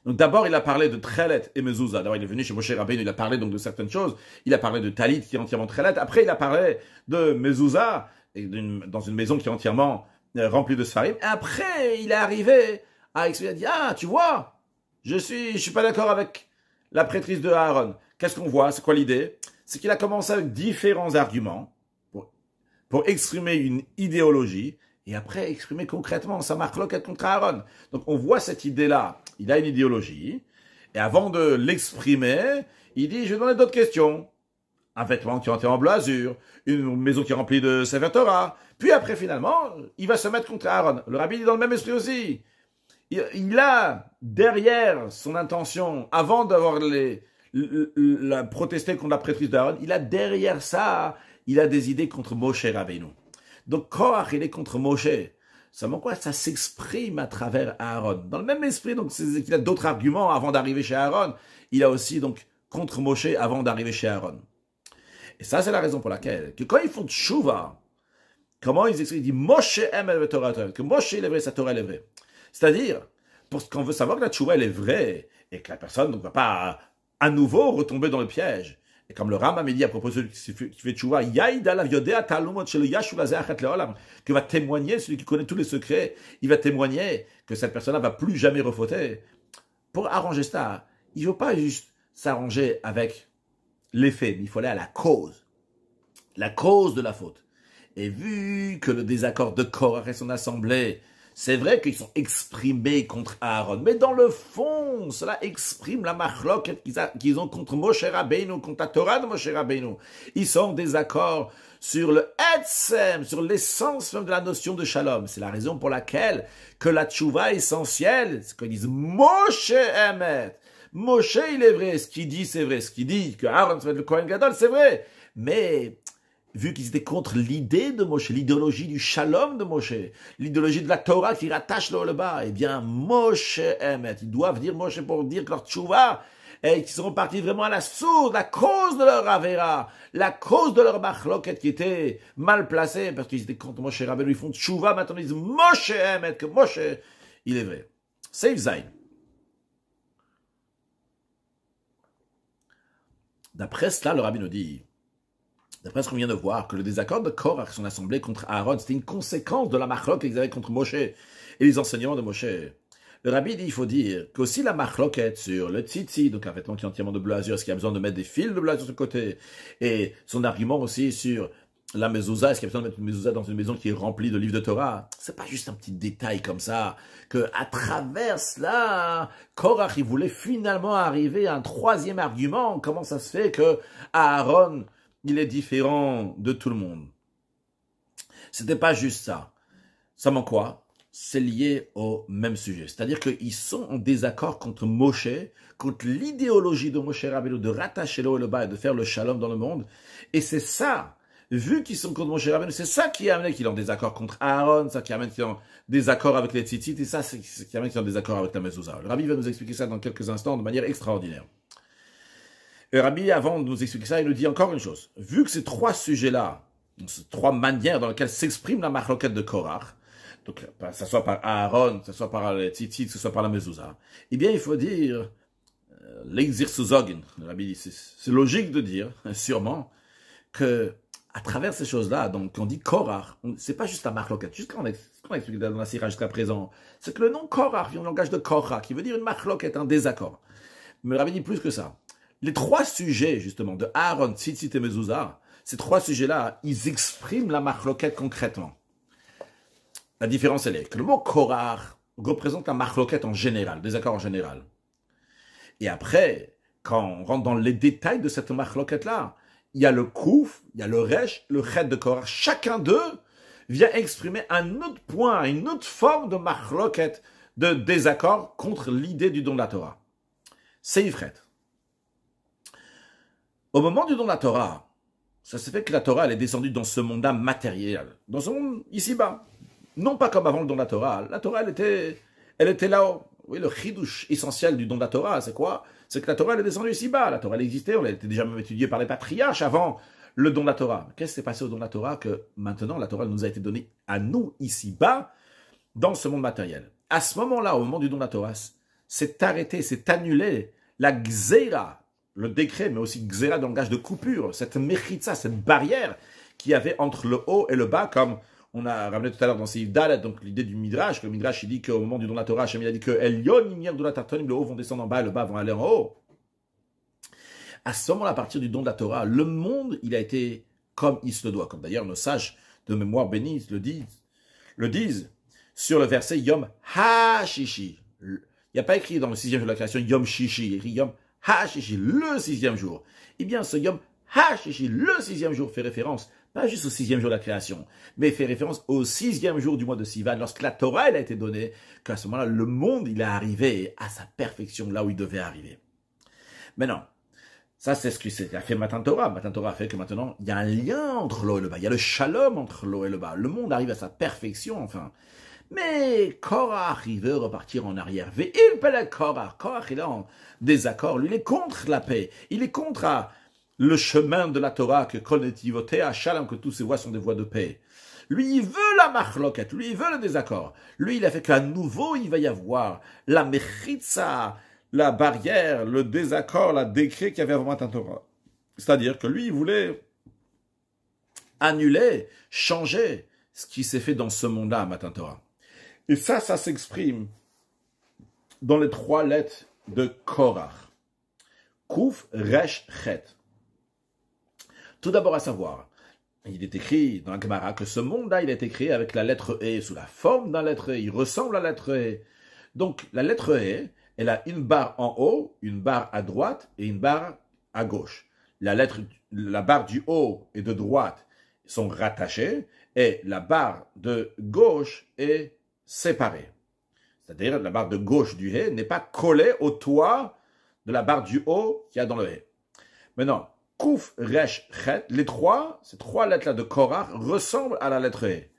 donc d'abord, il a parlé de Trelet et Mezouza. D'abord, il est venu chez Moshe Rabbeinu, il a parlé donc de certaines choses. Il a parlé de Talit qui est entièrement Trelet. Après, il a parlé de Mezouza, dans une maison qui est entièrement remplie de Sfarim. Et après, il est arrivé à expliquer, il a dit, ah, tu vois, je suis pas d'accord avec la prêtrise de Aaron. Qu'est-ce qu'on voit? C'est quoi l'idée? C'est qu'il a commencé avec différents arguments pour exprimer une idéologie et après exprimer concrètement sa marloquette contre Aaron. Donc on voit cette idée-là. Il a une idéologie, et avant de l'exprimer, il dit, je vais donner d'autres questions. Un vêtement qui est entièrement en bleu azur, une maison qui est remplie de Sefer Torah. Puis après, finalement, il va se mettre contre Aaron. Le rabbi dit dans le même esprit aussi. Il a, derrière son intention, avant d'avoir protesté contre la prêtrise d'Aaron, il a derrière ça, il a des idées contre Moshe Rabbeinu. Donc, Korach, il est contre Moshe. Seulement quoi, ça s'exprime à travers Aaron. Dans le même esprit, donc, il a d'autres arguments avant d'arriver chez Aaron. Il a aussi, donc, contre Moshe avant d'arriver chez Aaron. Et ça, c'est la raison pour laquelle, que quand ils font Tshuva, comment ils expliquent? Ils disent, Moshe aime la Torah, que Moshe, il est vrai, sa Torah, elle est vraie. C'est-à-dire, parce qu'on veut savoir que la Tshuva, elle est vraie, et que la personne ne va pas à nouveau retomber dans le piège. Et comme le Rambam dit à propos de celui qui fait Tshuva, que va témoigner, celui qui connaît tous les secrets, il va témoigner que cette personne-là va plus jamais refauter. Pour arranger ça, il ne faut pas juste s'arranger avec l'effet, mais il faut aller à la cause de la faute. Et vu que le désaccord de Korach et son assemblée, c'est vrai qu'ils sont exprimés contre Aaron, mais dans le fond, cela exprime la marloquette qu'ils ont contre Moshe Rabbeinu, contre la Torah de Moshe Rabbeinu. Ils sont en désaccord sur le etzem, sur l'essence même de la notion de shalom. C'est la raison pour laquelle que la tchouva essentielle, c'est qu'ils disent Moshe Emet. Moshe, il est vrai. Ce qu'il dit, c'est vrai. Ce qu'il dit que Aaron va être le Kohen Gadol, c'est vrai. Mais vu qu'ils étaient contre l'idée de Moshe, l'idéologie du shalom de Moshe, l'idéologie de la Torah qui rattache le bas, eh bien, Moshe Emet, ils doivent dire Moshe pour dire que leur tchouva, et qu'ils seront partis vraiment à la source, la cause de leur avera, la cause de leur machloket qui était mal placée, parce qu'ils étaient contre Moshe Rabbeinu, ils font tchouva, maintenant ils disent Moshe Emet, que Moshe, il est vrai. Save Zayn. D'après cela, le rabbi nous dit, d'après ce qu'on vient de voir, que le désaccord de Korach, son assemblée contre Aaron, c'était une conséquence de la marloquette qu'ils avaient contre Moshe et les enseignements de Moshe. Le rabbi dit, il faut dire qu'aussi la marloquette sur le tzitzi, donc un vêtement qui est entièrement de bleu azur, est-ce qu'il y a besoin de mettre des fils de bleu azur sur le côté, et son argument aussi sur la mezouza, est-ce qu'il y a besoin de mettre une mezouza dans une maison qui est remplie de livres de Torah? C'est pas juste un petit détail comme ça, que à travers cela, Korach, il voulait finalement arriver à un troisième argument. Comment ça se fait que Aaron, il est différent de tout le monde? C'était pas juste ça. Ça manque quoi? C'est lié au même sujet. C'est-à-dire qu'ils sont en désaccord contre Moshe, contre l'idéologie de Moshe Rabbeinu, de rattacher le haut et le bas et de faire le shalom dans le monde. Et c'est ça, vu qu'ils sont contre Moshe Rabbeinu, c'est ça qui a amené qu'ils sont en désaccord contre Aaron, ça qui amène qu'ils sont en désaccord avec les tzitzit, et ça, c'est ce qui amène qu'ils sont en désaccord avec la mezouza. Le rabbi va nous expliquer ça dans quelques instants de manière extraordinaire. Le rabbi, avant de nous expliquer ça, il nous dit encore une chose. Vu que ces trois sujets-là, ces trois manières dans lesquelles s'exprime la marloquette de Korach, donc, que ce soit par Aaron, que ce soit par les tzitzit, que ce soit par la mezouza, eh bien, il faut dire, l'exirsuzogen, le rabbi dit, c'est logique de dire, sûrement, que à travers ces choses-là, donc, quand on dit Korach, c'est pas juste la marloquette, juste quand on a expliqué dans la sirah jusqu'à présent, c'est que le nom Korach vient du langage de Korach, qui veut dire une marloquette, un désaccord. Mais le rabbi dit plus que ça. Les trois sujets, justement, de Aaron, tzitzit et mezouza, ces trois sujets-là, ils expriment la marloquette concrètement. La différence, elle est que le mot Korach représente la marloquette en général, désaccord en général. Et après, quand on rentre dans les détails de cette marloquette-là, il y a le kouf, il y a le resh, le chet de Korach. Chacun d'eux vient exprimer un autre point, une autre forme de marloquette, de désaccord contre l'idée du don de la Torah. C'est Ifret. Au moment du don de la Torah, ça se fait que la Torah, elle est descendue dans ce monde-là matériel, dans ce monde ici-bas. Non pas comme avant le don de la Torah. La Torah, elle était là-haut. Oui, le chidouche essentiel du don de la Torah, c'est quoi? C'est que la Torah, elle est descendue ici-bas. La Torah, elle existait, elle était déjà même étudiée par les patriarches avant le don de la Torah. Qu'est-ce qui s'est passé au don de la Torah que maintenant la Torah nous a été donnée à nous ici-bas dans ce monde matériel? À ce moment-là, au moment du don de la Torah, c'est arrêté, c'est annulé la xéra, le décret, mais aussi xéra dans le langage de coupure, cette mechitza, cette barrière qu'il y avait entre le haut et le bas, comme on a ramené tout à l'heure dans Seif Dalet, donc l'idée du Midrash, que le Midrash il dit qu'au moment du don de la Torah, Hashem il a dit que Elyon, Imir, de la Tartonim, le haut vont descendre en bas et le bas vont aller en haut. À ce moment-là, à partir du don de la Torah, le monde, il a été comme il se le doit, comme d'ailleurs nos sages de mémoire bénis le disent sur le verset Yom HaShishi. Il n'y a pas écrit dans le 6e jour de la création Yom Shishi, il y a écrit Yom HaShishi, le 6e jour. Eh bien, ce Yom HaShishi, le 6e jour, fait référence, pas juste au 6e jour de la création, mais fait référence au 6e jour du mois de Sivan, lorsque la Torah elle a été donnée, qu'à ce moment-là, le monde, il est arrivé à sa perfection, là où il devait arriver. Maintenant, ça, c'est ce que a fait Matan Torah. Matan Torah a fait que maintenant, il y a un lien entre l'eau et le bas. Il y a le shalom entre l'eau et le bas. Le monde arrive à sa perfection, enfin. Mais Korach, il veut repartir en arrière. Il peut Korach. Korach, il est en désaccord. Lui, il est contre la paix. Il est contre le chemin de la Torah, que Kol Netivoté, à Shalom, que tous ses voies sont des voies de paix. Lui, il veut la machloket. Lui, il veut le désaccord. Lui, il a fait qu'à nouveau, il va y avoir la mechitza, la barrière, le désaccord, la décret qu'il y avait avant Matan Torah. C'est-à-dire que lui, il voulait annuler, changer ce qui s'est fait dans ce monde-là à Matan Torah. Et ça s'exprime dans les 3 lettres de Korach. Kouf, Resh, Chet. Tout d'abord à savoir, il est écrit dans la Gemara que ce monde-là, il a été créé avec la lettre E, sous la forme d'un lettre E. Il ressemble à la lettre E. Donc, la lettre E, elle a une barre en haut, une barre à droite et une barre à gauche. La barre du haut et de droite sont rattachées et la barre de gauche est séparée. C'est-à-dire la barre de gauche du He n'est pas collée au toit de la barre du haut qu'il y a dans le He. Maintenant, Kouf, Resh, Chet, ces 3 lettres-là de Korach ressemblent à la lettre He.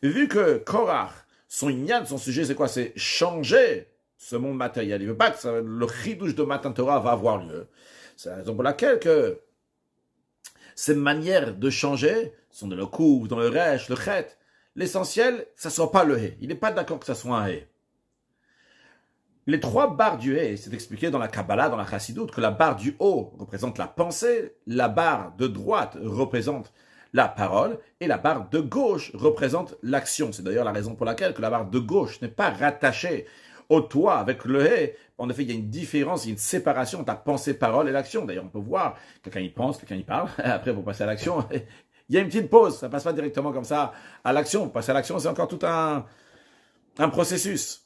Vu que Korach, son ignan, son sujet, c'est quoi? C'est changer ce monde matériel. Il ne veut pas que le chidouche de Matan Torah va avoir lieu. C'est la raison pour laquelle que ces manières de changer sont dans le Kouf, dans le Resh, le Chet. L'essentiel, ça ne soit pas le He. Il n'est pas d'accord que ça soit un He. Les 3 barres du He, c'est expliqué dans la Kabbalah, dans la Chassidoute, que la barre du haut représente la pensée, la barre de droite représente la parole, et la barre de gauche représente l'action. C'est d'ailleurs la raison pour laquelle que la barre de gauche n'est pas rattachée au toit avec le He. En effet, il y a une différence, il y a une séparation entre la pensée, parole et l'action. D'ailleurs, on peut voir, quelqu'un il pense, quelqu'un il parle, après pour passer à l'action, il y a une petite pause, ça ne passe pas directement comme ça à l'action. Passer à l'action, c'est encore tout un processus.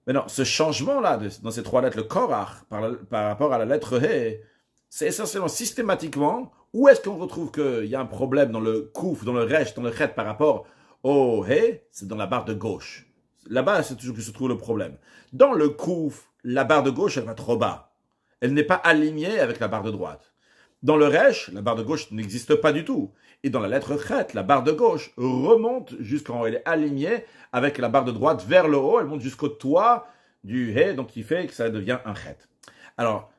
Mais non, ce changement-là, dans ces 3 lettres, le Korach, par rapport à la lettre He, c'est essentiellement, systématiquement, où est-ce qu'on retrouve qu'il y a un problème dans le Kouf, dans le Resh, dans le Chet par rapport au He? C'est dans la barre de gauche. Là-bas, c'est toujours que se trouve le problème. Dans le Kouf, la barre de gauche, elle va trop bas. Elle n'est pas alignée avec la barre de droite. Dans le Resh, la barre de gauche n'existe pas du tout. Et dans la lettre Chet, la barre de gauche remonte jusqu'en haut. Elle est alignée avec la barre de droite vers le haut. Elle monte jusqu'au toit du He, donc qui fait que ça devient un Chet. Alors,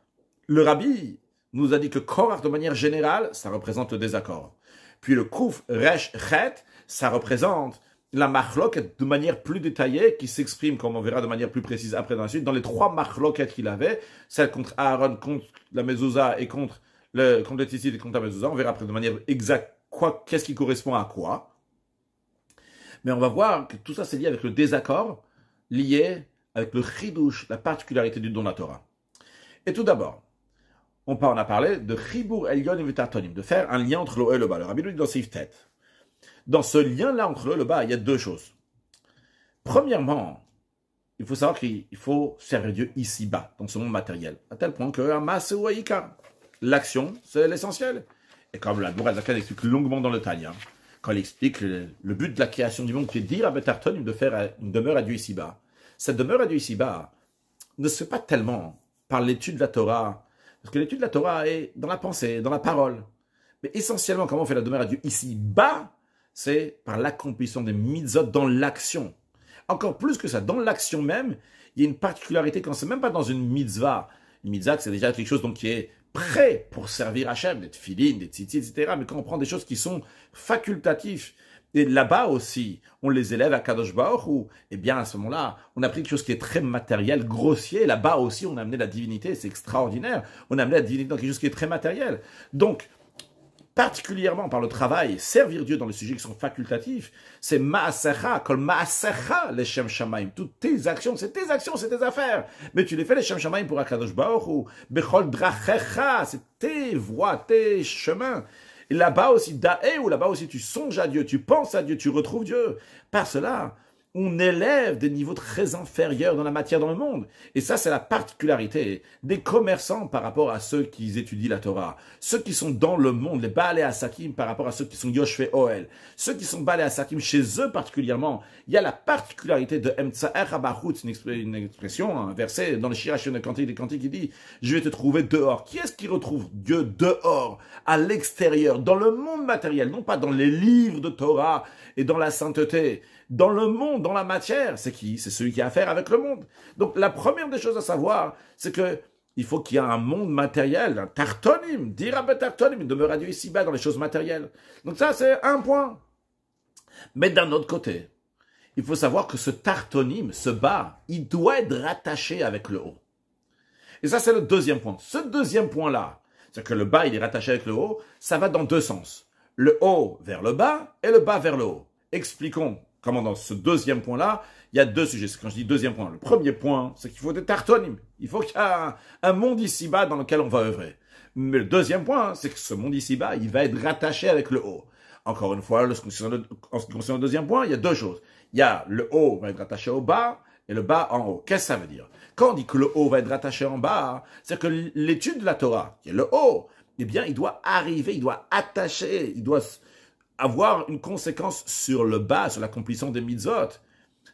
le Rabbi nous a dit que Korach, de manière générale, ça représente le désaccord. Puis le Kouf, Resh, Chet, ça représente la machloket de manière plus détaillée, qui s'exprime, comme on verra de manière plus précise après dans la suite, dans les 3 machloket qu'il avait, celle contre Aaron, contre la mezouza et contre le tzitzit et contre la mezouza. On verra après de manière exacte qu'est-ce qui correspond à quoi. Mais on va voir que tout ça c'est lié avec le désaccord, lié avec le chidouche, la particularité du don de la Torah. Et tout d'abord, on a parlé de chibur elyon et vetartonim, de faire un lien entre le haut et le bas. Le Rabbi nous dit dans Seif Tet. Dans ce lien-là entre le haut et le bas, il y a 2 choses. Premièrement, il faut savoir qu'il faut servir Dieu ici-bas, dans ce monde matériel, à tel point que l'action, c'est l'essentiel. Et comme la Dora Zakan explique longuement dans le Tanya, quand il explique le but de la création du monde, qui est de dire à Betarton de faire une demeure à Dieu ici-bas. Cette demeure à Dieu ici-bas ne se fait pas tellement par l'étude de la Torah, parce que l'étude de la Torah est dans la pensée, dans la parole. Mais essentiellement, comment on fait la demeure à Dieu ici-bas, c'est par l'accomplissement des mitzvot dans l'action. Encore plus que ça, dans l'action même, il y a une particularité quand c'est même pas dans une mitzvah. Une mitzvah, c'est déjà quelque chose donc, qui est prêt pour servir Hachem, des tefilines, des tzitzit, etc. Mais quand on prend des choses qui sont facultatives, et là-bas aussi, on les élève à Kadosh Baruch Hu, eh bien, à ce moment-là, on a pris quelque chose qui est très matériel, grossier. Là-bas aussi, on a amené la divinité, c'est extraordinaire. On a amené la divinité dans quelque chose qui est très matériel. Donc, particulièrement par le travail, servir Dieu dans les sujets qui sont facultatifs, c'est ma'asecha, kol ma'asecha leshem shamaim. Toutes tes actions, c'est tes affaires. Mais tu les fais leshem shamaim pour Akadosh Baruch Hu, bechol drachecha, c'est tes voies, tes chemins. Et là-bas aussi, da'e, ou là-bas aussi, tu songes à Dieu, tu penses à Dieu, tu retrouves Dieu. Par cela, on élève des niveaux très inférieurs dans la matière dans le monde. Et ça, c'est la particularité des commerçants par rapport à ceux qui étudient la Torah. Ceux qui sont dans le monde, les Baalei Asakim par rapport à ceux qui sont Yoshve Oel. Ceux qui sont Baalei Asakim, chez eux particulièrement, il y a la particularité de Emtsa'er Habachut, une expression, un verset dans le Shirachim de Cantique des Cantiques qui dit « Je vais te trouver dehors ». Qui est-ce qui retrouve Dieu dehors, à l'extérieur, dans le monde matériel, non pas dans les livres de Torah et dans la sainteté, dans le monde, dans la matière? C'est qui? C'est celui qui a affaire avec le monde. Donc la première des choses à savoir, c'est que il faut qu'il y ait un monde matériel, un tartonim, dire un tartonim, il demeure à Dieu ici-bas dans les choses matérielles. Donc ça, c'est un point. Mais d'un autre côté, il faut savoir que ce tartonim, ce bas, il doit être rattaché avec le haut. Et ça, c'est le deuxième point. Ce deuxième point-là, c'est que le bas, il est rattaché avec le haut, ça va dans deux sens. Le haut vers le bas et le bas vers le haut. Expliquons comment dans ce deuxième point-là, il y a deux sujets. Quand je dis deuxième point, le premier point, c'est qu'il faut des tartonim. Il faut qu'il y ait un monde ici-bas dans lequel on va œuvrer. Mais le deuxième point, c'est que ce monde ici-bas, il va être rattaché avec le haut. Encore une fois, en ce qui concerne le deuxième point, il y a deux choses. Il y a le haut va être rattaché au bas et le bas en haut. Qu'est-ce que ça veut dire? Quand on dit que le haut va être rattaché en bas, c'est que l'étude de la Torah, qui est le haut, eh bien, il doit arriver, il doit attacher, il doit avoir une conséquence sur le bas, sur l'accomplissement des mitzvot.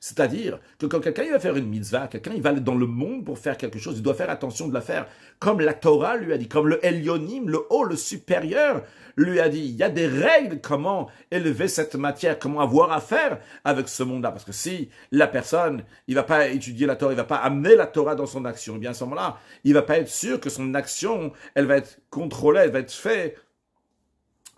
C'est-à-dire que quand quelqu'un il va faire une mitzvah, quelqu'un il va aller dans le monde pour faire quelque chose, il doit faire attention de la faire comme la Torah lui a dit, comme le Elyonim, le haut, le supérieur lui a dit. Il y a des règles comment élever cette matière, comment avoir affaire avec ce monde-là. Parce que si la personne, il va pas étudier la Torah, il va pas amener la Torah dans son action, eh bien à ce moment-là, il va pas être sûr que son action, elle va être contrôlée, elle va être faite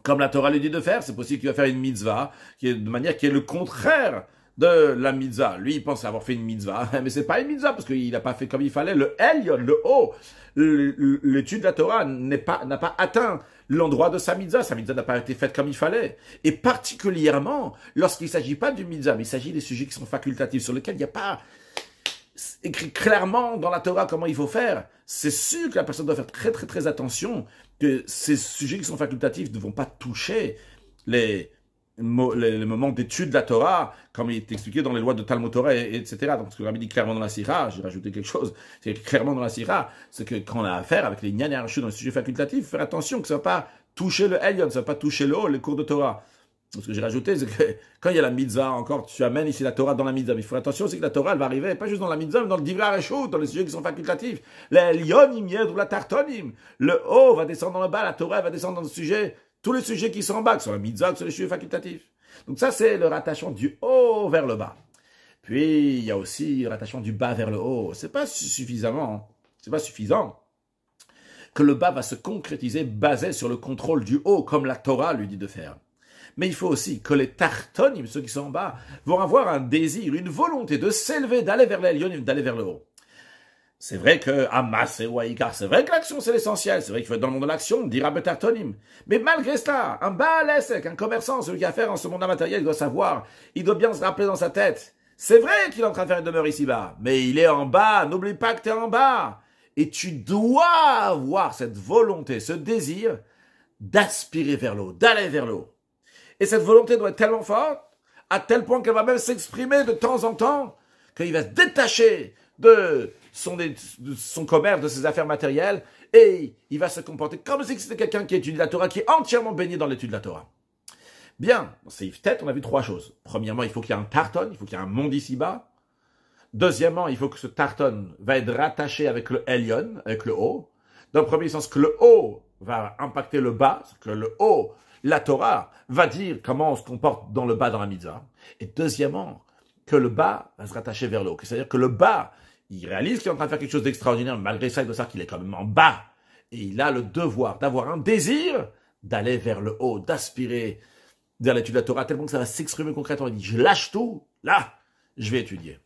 comme la Torah lui dit de faire. C'est possible qu'il va faire une mitzvah qui est de manière qui est le contraire de la mitzvah. Lui, il pense avoir fait une mitzvah, mais c'est pas une mitzvah parce qu'il n'a pas fait comme il fallait. Le Elyon, le haut, l'étude de la Torah n'a pas atteint l'endroit de sa mitzvah. Sa mitzvah n'a pas été faite comme il fallait. Et particulièrement, lorsqu'il ne s'agit pas du mitzvah, mais il s'agit des sujets qui sont facultatifs, sur lesquels il n'y a pas écrit clairement dans la Torah comment il faut faire. C'est sûr que la personne doit faire très très très attention que ces sujets qui sont facultatifs ne vont pas toucher les moments d'étude de la Torah, comme il est expliqué dans les lois de Talmud Torah, etc. Donc, ce que le Rabbi dit clairement dans la Sira, j'ai rajouté quelque chose, c'est clairement dans la Sira, c'est que quand on a affaire avec les Nyan et Archou dans les sujets facultatifs, faire attention que ça ne va pas toucher le Elyon, ça ne va pas toucher le haut, les cours de Torah. Ce que j'ai rajouté, c'est que quand il y a la mitzvah, encore, tu amènes ici la Torah dans la mitzvah. Mais il faut faire attention, c'est que la Torah, elle va arriver, pas juste dans la mitzvah, mais dans le Divrei Archou, dans les sujets qui sont facultatifs. L'Elyonim, ou la Tartonim. Le haut va descendre dans le bas, la Torah va descendre dans le sujet. Tous les sujets qui sont en bas, que ce soit la mitzvah, que ce soit les sujets facultatifs. Donc ça, c'est le rattachement du haut vers le bas. Puis, il y a aussi le rattachement du bas vers le haut. C'est pas suffisant que le bas va se concrétiser basé sur le contrôle du haut, comme la Torah lui dit de faire. Mais il faut aussi que les tartonim, ceux qui sont en bas, vont avoir un désir, une volonté de s'élever, d'aller vers l'Elyon, d'aller vers le haut. C'est vrai que Hamas et Waïkar, c'est vrai que l'action c'est l'essentiel, c'est vrai qu'il faut être dans le monde de l'action, dira Betartonim. Mais malgré cela, un Baalesek, un commerçant, celui qui a affaire en ce monde matériel, il doit savoir, il doit bien se rappeler dans sa tête. C'est vrai qu'il est en train de faire une demeure ici-bas, mais il est en bas, n'oublie pas que tu es en bas. Et tu dois avoir cette volonté, ce désir d'aspirer vers le haut, d'aller vers le haut. Et cette volonté doit être tellement forte, à tel point qu'elle va même s'exprimer de temps en temps, qu'il va se détacher de son commerce, de ses affaires matérielles, et il va se comporter comme si c'était quelqu'un qui étudie la Torah, qui est entièrement baigné dans l'étude de la Torah. Bien, dans ces têtes, on a vu trois choses. Premièrement, il faut qu'il y ait un tarton, il faut qu'il y ait un monde ici-bas. Deuxièmement, il faut que ce tarton va être rattaché avec le Elyon, avec le haut. Dans le premier sens, que le haut va impacter le bas, que le haut, la Torah, va dire comment on se comporte dans le bas dans la mitzvah. Et deuxièmement, que le bas va se rattacher vers le haut. C'est-à-dire que le bas, il réalise qu'il est en train de faire quelque chose d'extraordinaire, mais malgré ça, il doit savoir qu'il est quand même en bas. Et il a le devoir d'avoir un désir d'aller vers le haut, d'aspirer vers l'étude de la Torah, tellement que ça va s'exprimer concrètement. Il dit, je lâche tout, là, je vais étudier.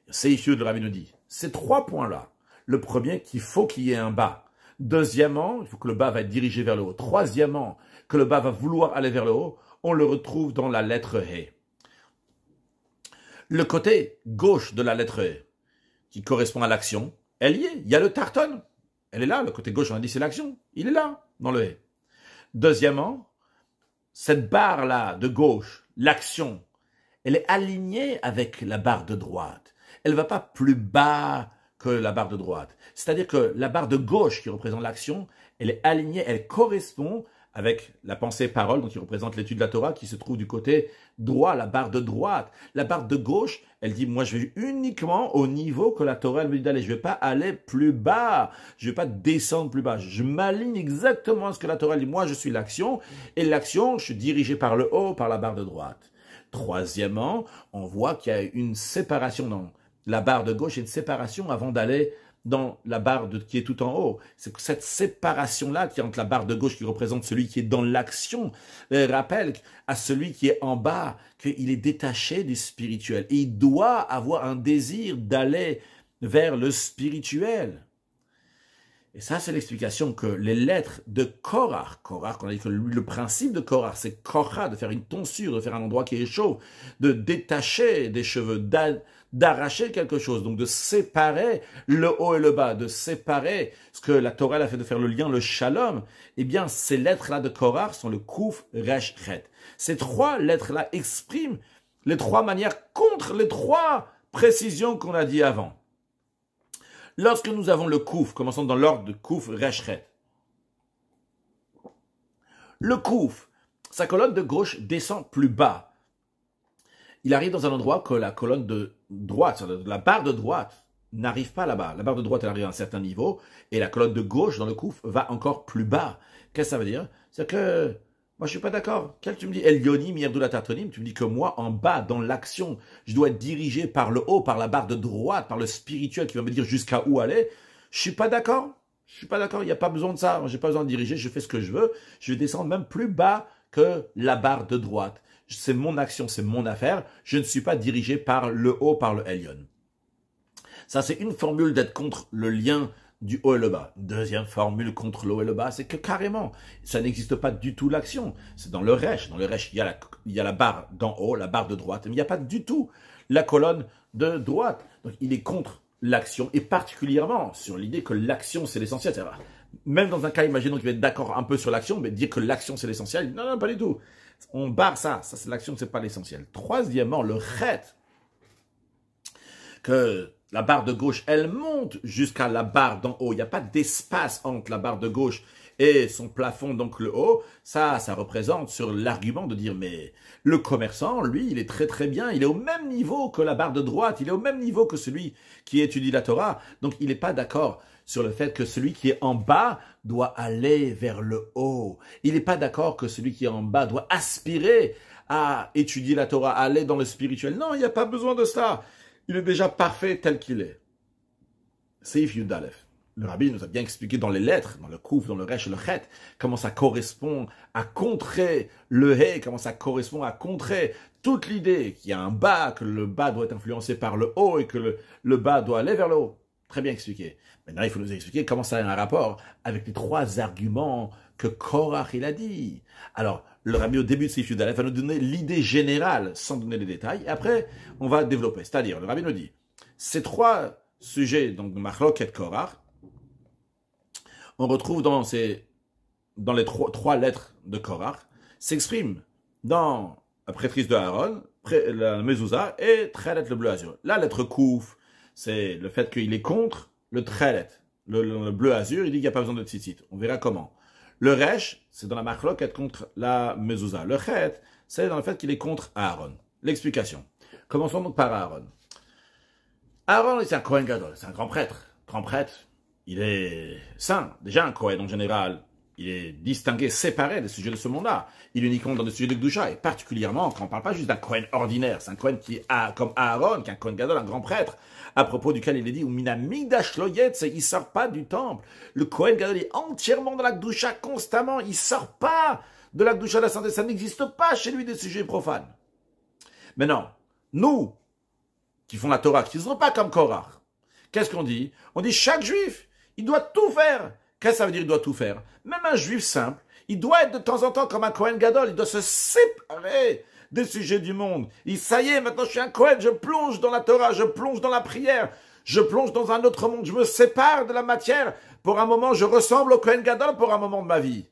Seif Yud, le Rabbi nous dit, ces 3 points-là. Le premier, qu'il faut qu'il y ait un bas. Deuxièmement, il faut que le bas va être dirigé vers le haut. Troisièmement, que le bas va vouloir aller vers le haut. On le retrouve dans la lettre He. Le côté gauche de la lettre He, qui correspond à l'action, elle y est. Il y a le tarton. Elle est là. Le côté gauche, on a dit, c'est l'action. Il est là, dans le He. Deuxièmement, cette barre-là de gauche, l'action, elle est alignée avec la barre de droite. Elle ne va pas plus bas que la barre de droite. C'est-à-dire que la barre de gauche qui représente l'action, elle est alignée, elle correspond avec la pensée-parole, donc qui représente l'étude de la Torah, qui se trouve du côté droit, la barre de droite. La barre de gauche, elle dit, moi je vais uniquement au niveau que la Torah elle me dit d'aller. Je ne vais pas aller plus bas, je ne vais pas descendre plus bas. Je m'aligne exactement à ce que la Torah dit. Moi je suis l'action, et l'action, je suis dirigé par le haut, par la barre de droite. Troisièmement, on voit qu'il y a une séparation dans la barre de gauche, il y a une séparation avant d'aller dans la barre qui est tout en haut. C'est que cette séparation-là qui est entre la barre de gauche qui représente celui qui est dans l'action rappelle à celui qui est en bas qu'il est détaché du spirituel. Et il doit avoir un désir d'aller vers le spirituel. Et ça, c'est l'explication que les lettres de Korach, qu'on a dit que le principe de Korach, c'est Korach, de faire une tonsure, de faire un endroit qui est chaud, de détacher des cheveux, d'arracher quelque chose, donc de séparer le haut et le bas, de séparer ce que la Torah a fait de faire le lien, le shalom. Eh bien, ces lettres-là de Korach sont le Kuf, Resh, Chet. Ces 3 lettres-là expriment les 3 manières contre les 3 précisions qu'on a dit avant. Lorsque nous avons le Kouf, commençons dans l'ordre de Kouf, Reshret. Le Kouf, sa colonne de gauche descend plus bas. Il arrive dans un endroit que la colonne de droite, la barre de droite, n'arrive pas là-bas. La barre de droite, elle arrive à un certain niveau, et la colonne de gauche, dans le Kouf, va encore plus bas. Qu'est-ce que ça veut dire? C'est que moi, je suis pas d'accord. Quel tu me dis, Elionim, Yerdula Tartonim, tu me dis que moi, en bas, dans l'action, je dois être dirigé par le haut, par la barre de droite, par le spirituel qui va me dire jusqu'à où aller. Je suis pas d'accord. Je suis pas d'accord. Il n'y a pas besoin de ça. Moi, j'ai pas besoin de diriger. Je fais ce que je veux. Je vais descendre même plus bas que la barre de droite. C'est mon action, c'est mon affaire. Je ne suis pas dirigé par le haut, par le Elion. Ça, c'est une formule d'être contre le lien du haut et le bas. Deuxième formule contre le haut et le bas, c'est que carrément, ça n'existe pas du tout l'action. C'est dans le Resh. Dans le Resh, il y a la barre d'en haut, la barre de droite, mais il n'y a pas du tout la colonne de droite. Donc, il est contre l'action, et particulièrement sur l'idée que l'action, c'est l'essentiel. Même dans un cas, imaginons qu'il va être d'accord un peu sur l'action, mais dire que l'action, c'est l'essentiel, non, pas du tout. On barre ça. Ça, c'est l'action, c'est pas l'essentiel. Troisièmement, le Chet, que la barre de gauche, elle monte jusqu'à la barre d'en haut. Il n'y a pas d'espace entre la barre de gauche et son plafond, donc le haut. Ça représente sur l'argument de dire, mais le commerçant, lui, il est très très bien. Il est au même niveau que la barre de droite. Il est au même niveau que celui qui étudie la Torah. Donc, il n'est pas d'accord sur le fait que celui qui est en bas doit aller vers le haut. Il n'est pas d'accord que celui qui est en bas doit aspirer à étudier la Torah, à aller dans le spirituel. Non, il n'y a pas besoin de ça. Il est déjà parfait tel qu'il est. Seif Yud Aleph. Le Rabbi nous a bien expliqué dans les lettres, dans le Kouf, dans le Resh et le Chet, comment ça correspond à contrer le He, comment ça correspond à contrer toute l'idée qu'il y a un bas, que le bas doit être influencé par le haut et que le bas doit aller vers le haut. Très bien expliqué. Maintenant, il faut nous expliquer comment ça a un rapport avec les 3 arguments que Korach il a dit. Alors, le Rabbi au début de Seif Yud Aleph va nous donner l'idée générale sans donner les détails. Et après, on va développer. C'est-à-dire, le Rabbi nous dit, ces 3 sujets, donc Machlok et Korach, on retrouve dans les 3 lettres de Korach, s'expriment dans la prêtrise de Aaron, la mezouza et Tchelet le bleu azur. La lettre Kouf, c'est le fait qu'il est contre le Tchelet, le bleu azur, il dit qu'il n'y a pas besoin de tzitzit. On verra comment. Le Resh, c'est dans la Machlok contre la mezouza. Le Chet, c'est dans le fait qu'il est contre Aaron. L'explication. Commençons donc par Aaron. Aaron, c'est un Kohen Gadol, c'est un grand prêtre. Grand prêtre, il est saint. Déjà, un Kohen en général, il est distingué, séparé des sujets de ce monde-là. Il est uniquement dans des sujets de Gdusha, et particulièrement quand on ne parle pas juste d'un Kohen ordinaire, c'est un Kohen qui est comme Aaron, qui est un Kohen Gadol, un grand prêtre, à propos duquel il est dit, Umina Migdash lo yetze, il ne sort pas du temple. Le Kohen Gadol est entièrement dans la Gdusha constamment, il ne sort pas de la Gdusha de la santé, ça n'existe pas chez lui des sujets profanes. Maintenant, nous, qui font la Torah, qui ne sont pas comme Korach, qu'est-ce qu'on dit? On dit chaque juif, il doit tout faire. Qu'est-ce que ça veut dire il doit tout faire? Même un juif simple, il doit être de temps en temps comme un Kohen Gadol, il doit se séparer des sujets du monde. Il ça y est, maintenant je suis un Kohen, je plonge dans la Torah, je plonge dans la prière, je plonge dans un autre monde, je me sépare de la matière. Pour un moment, je ressemble au Kohen Gadol pour un moment de ma vie.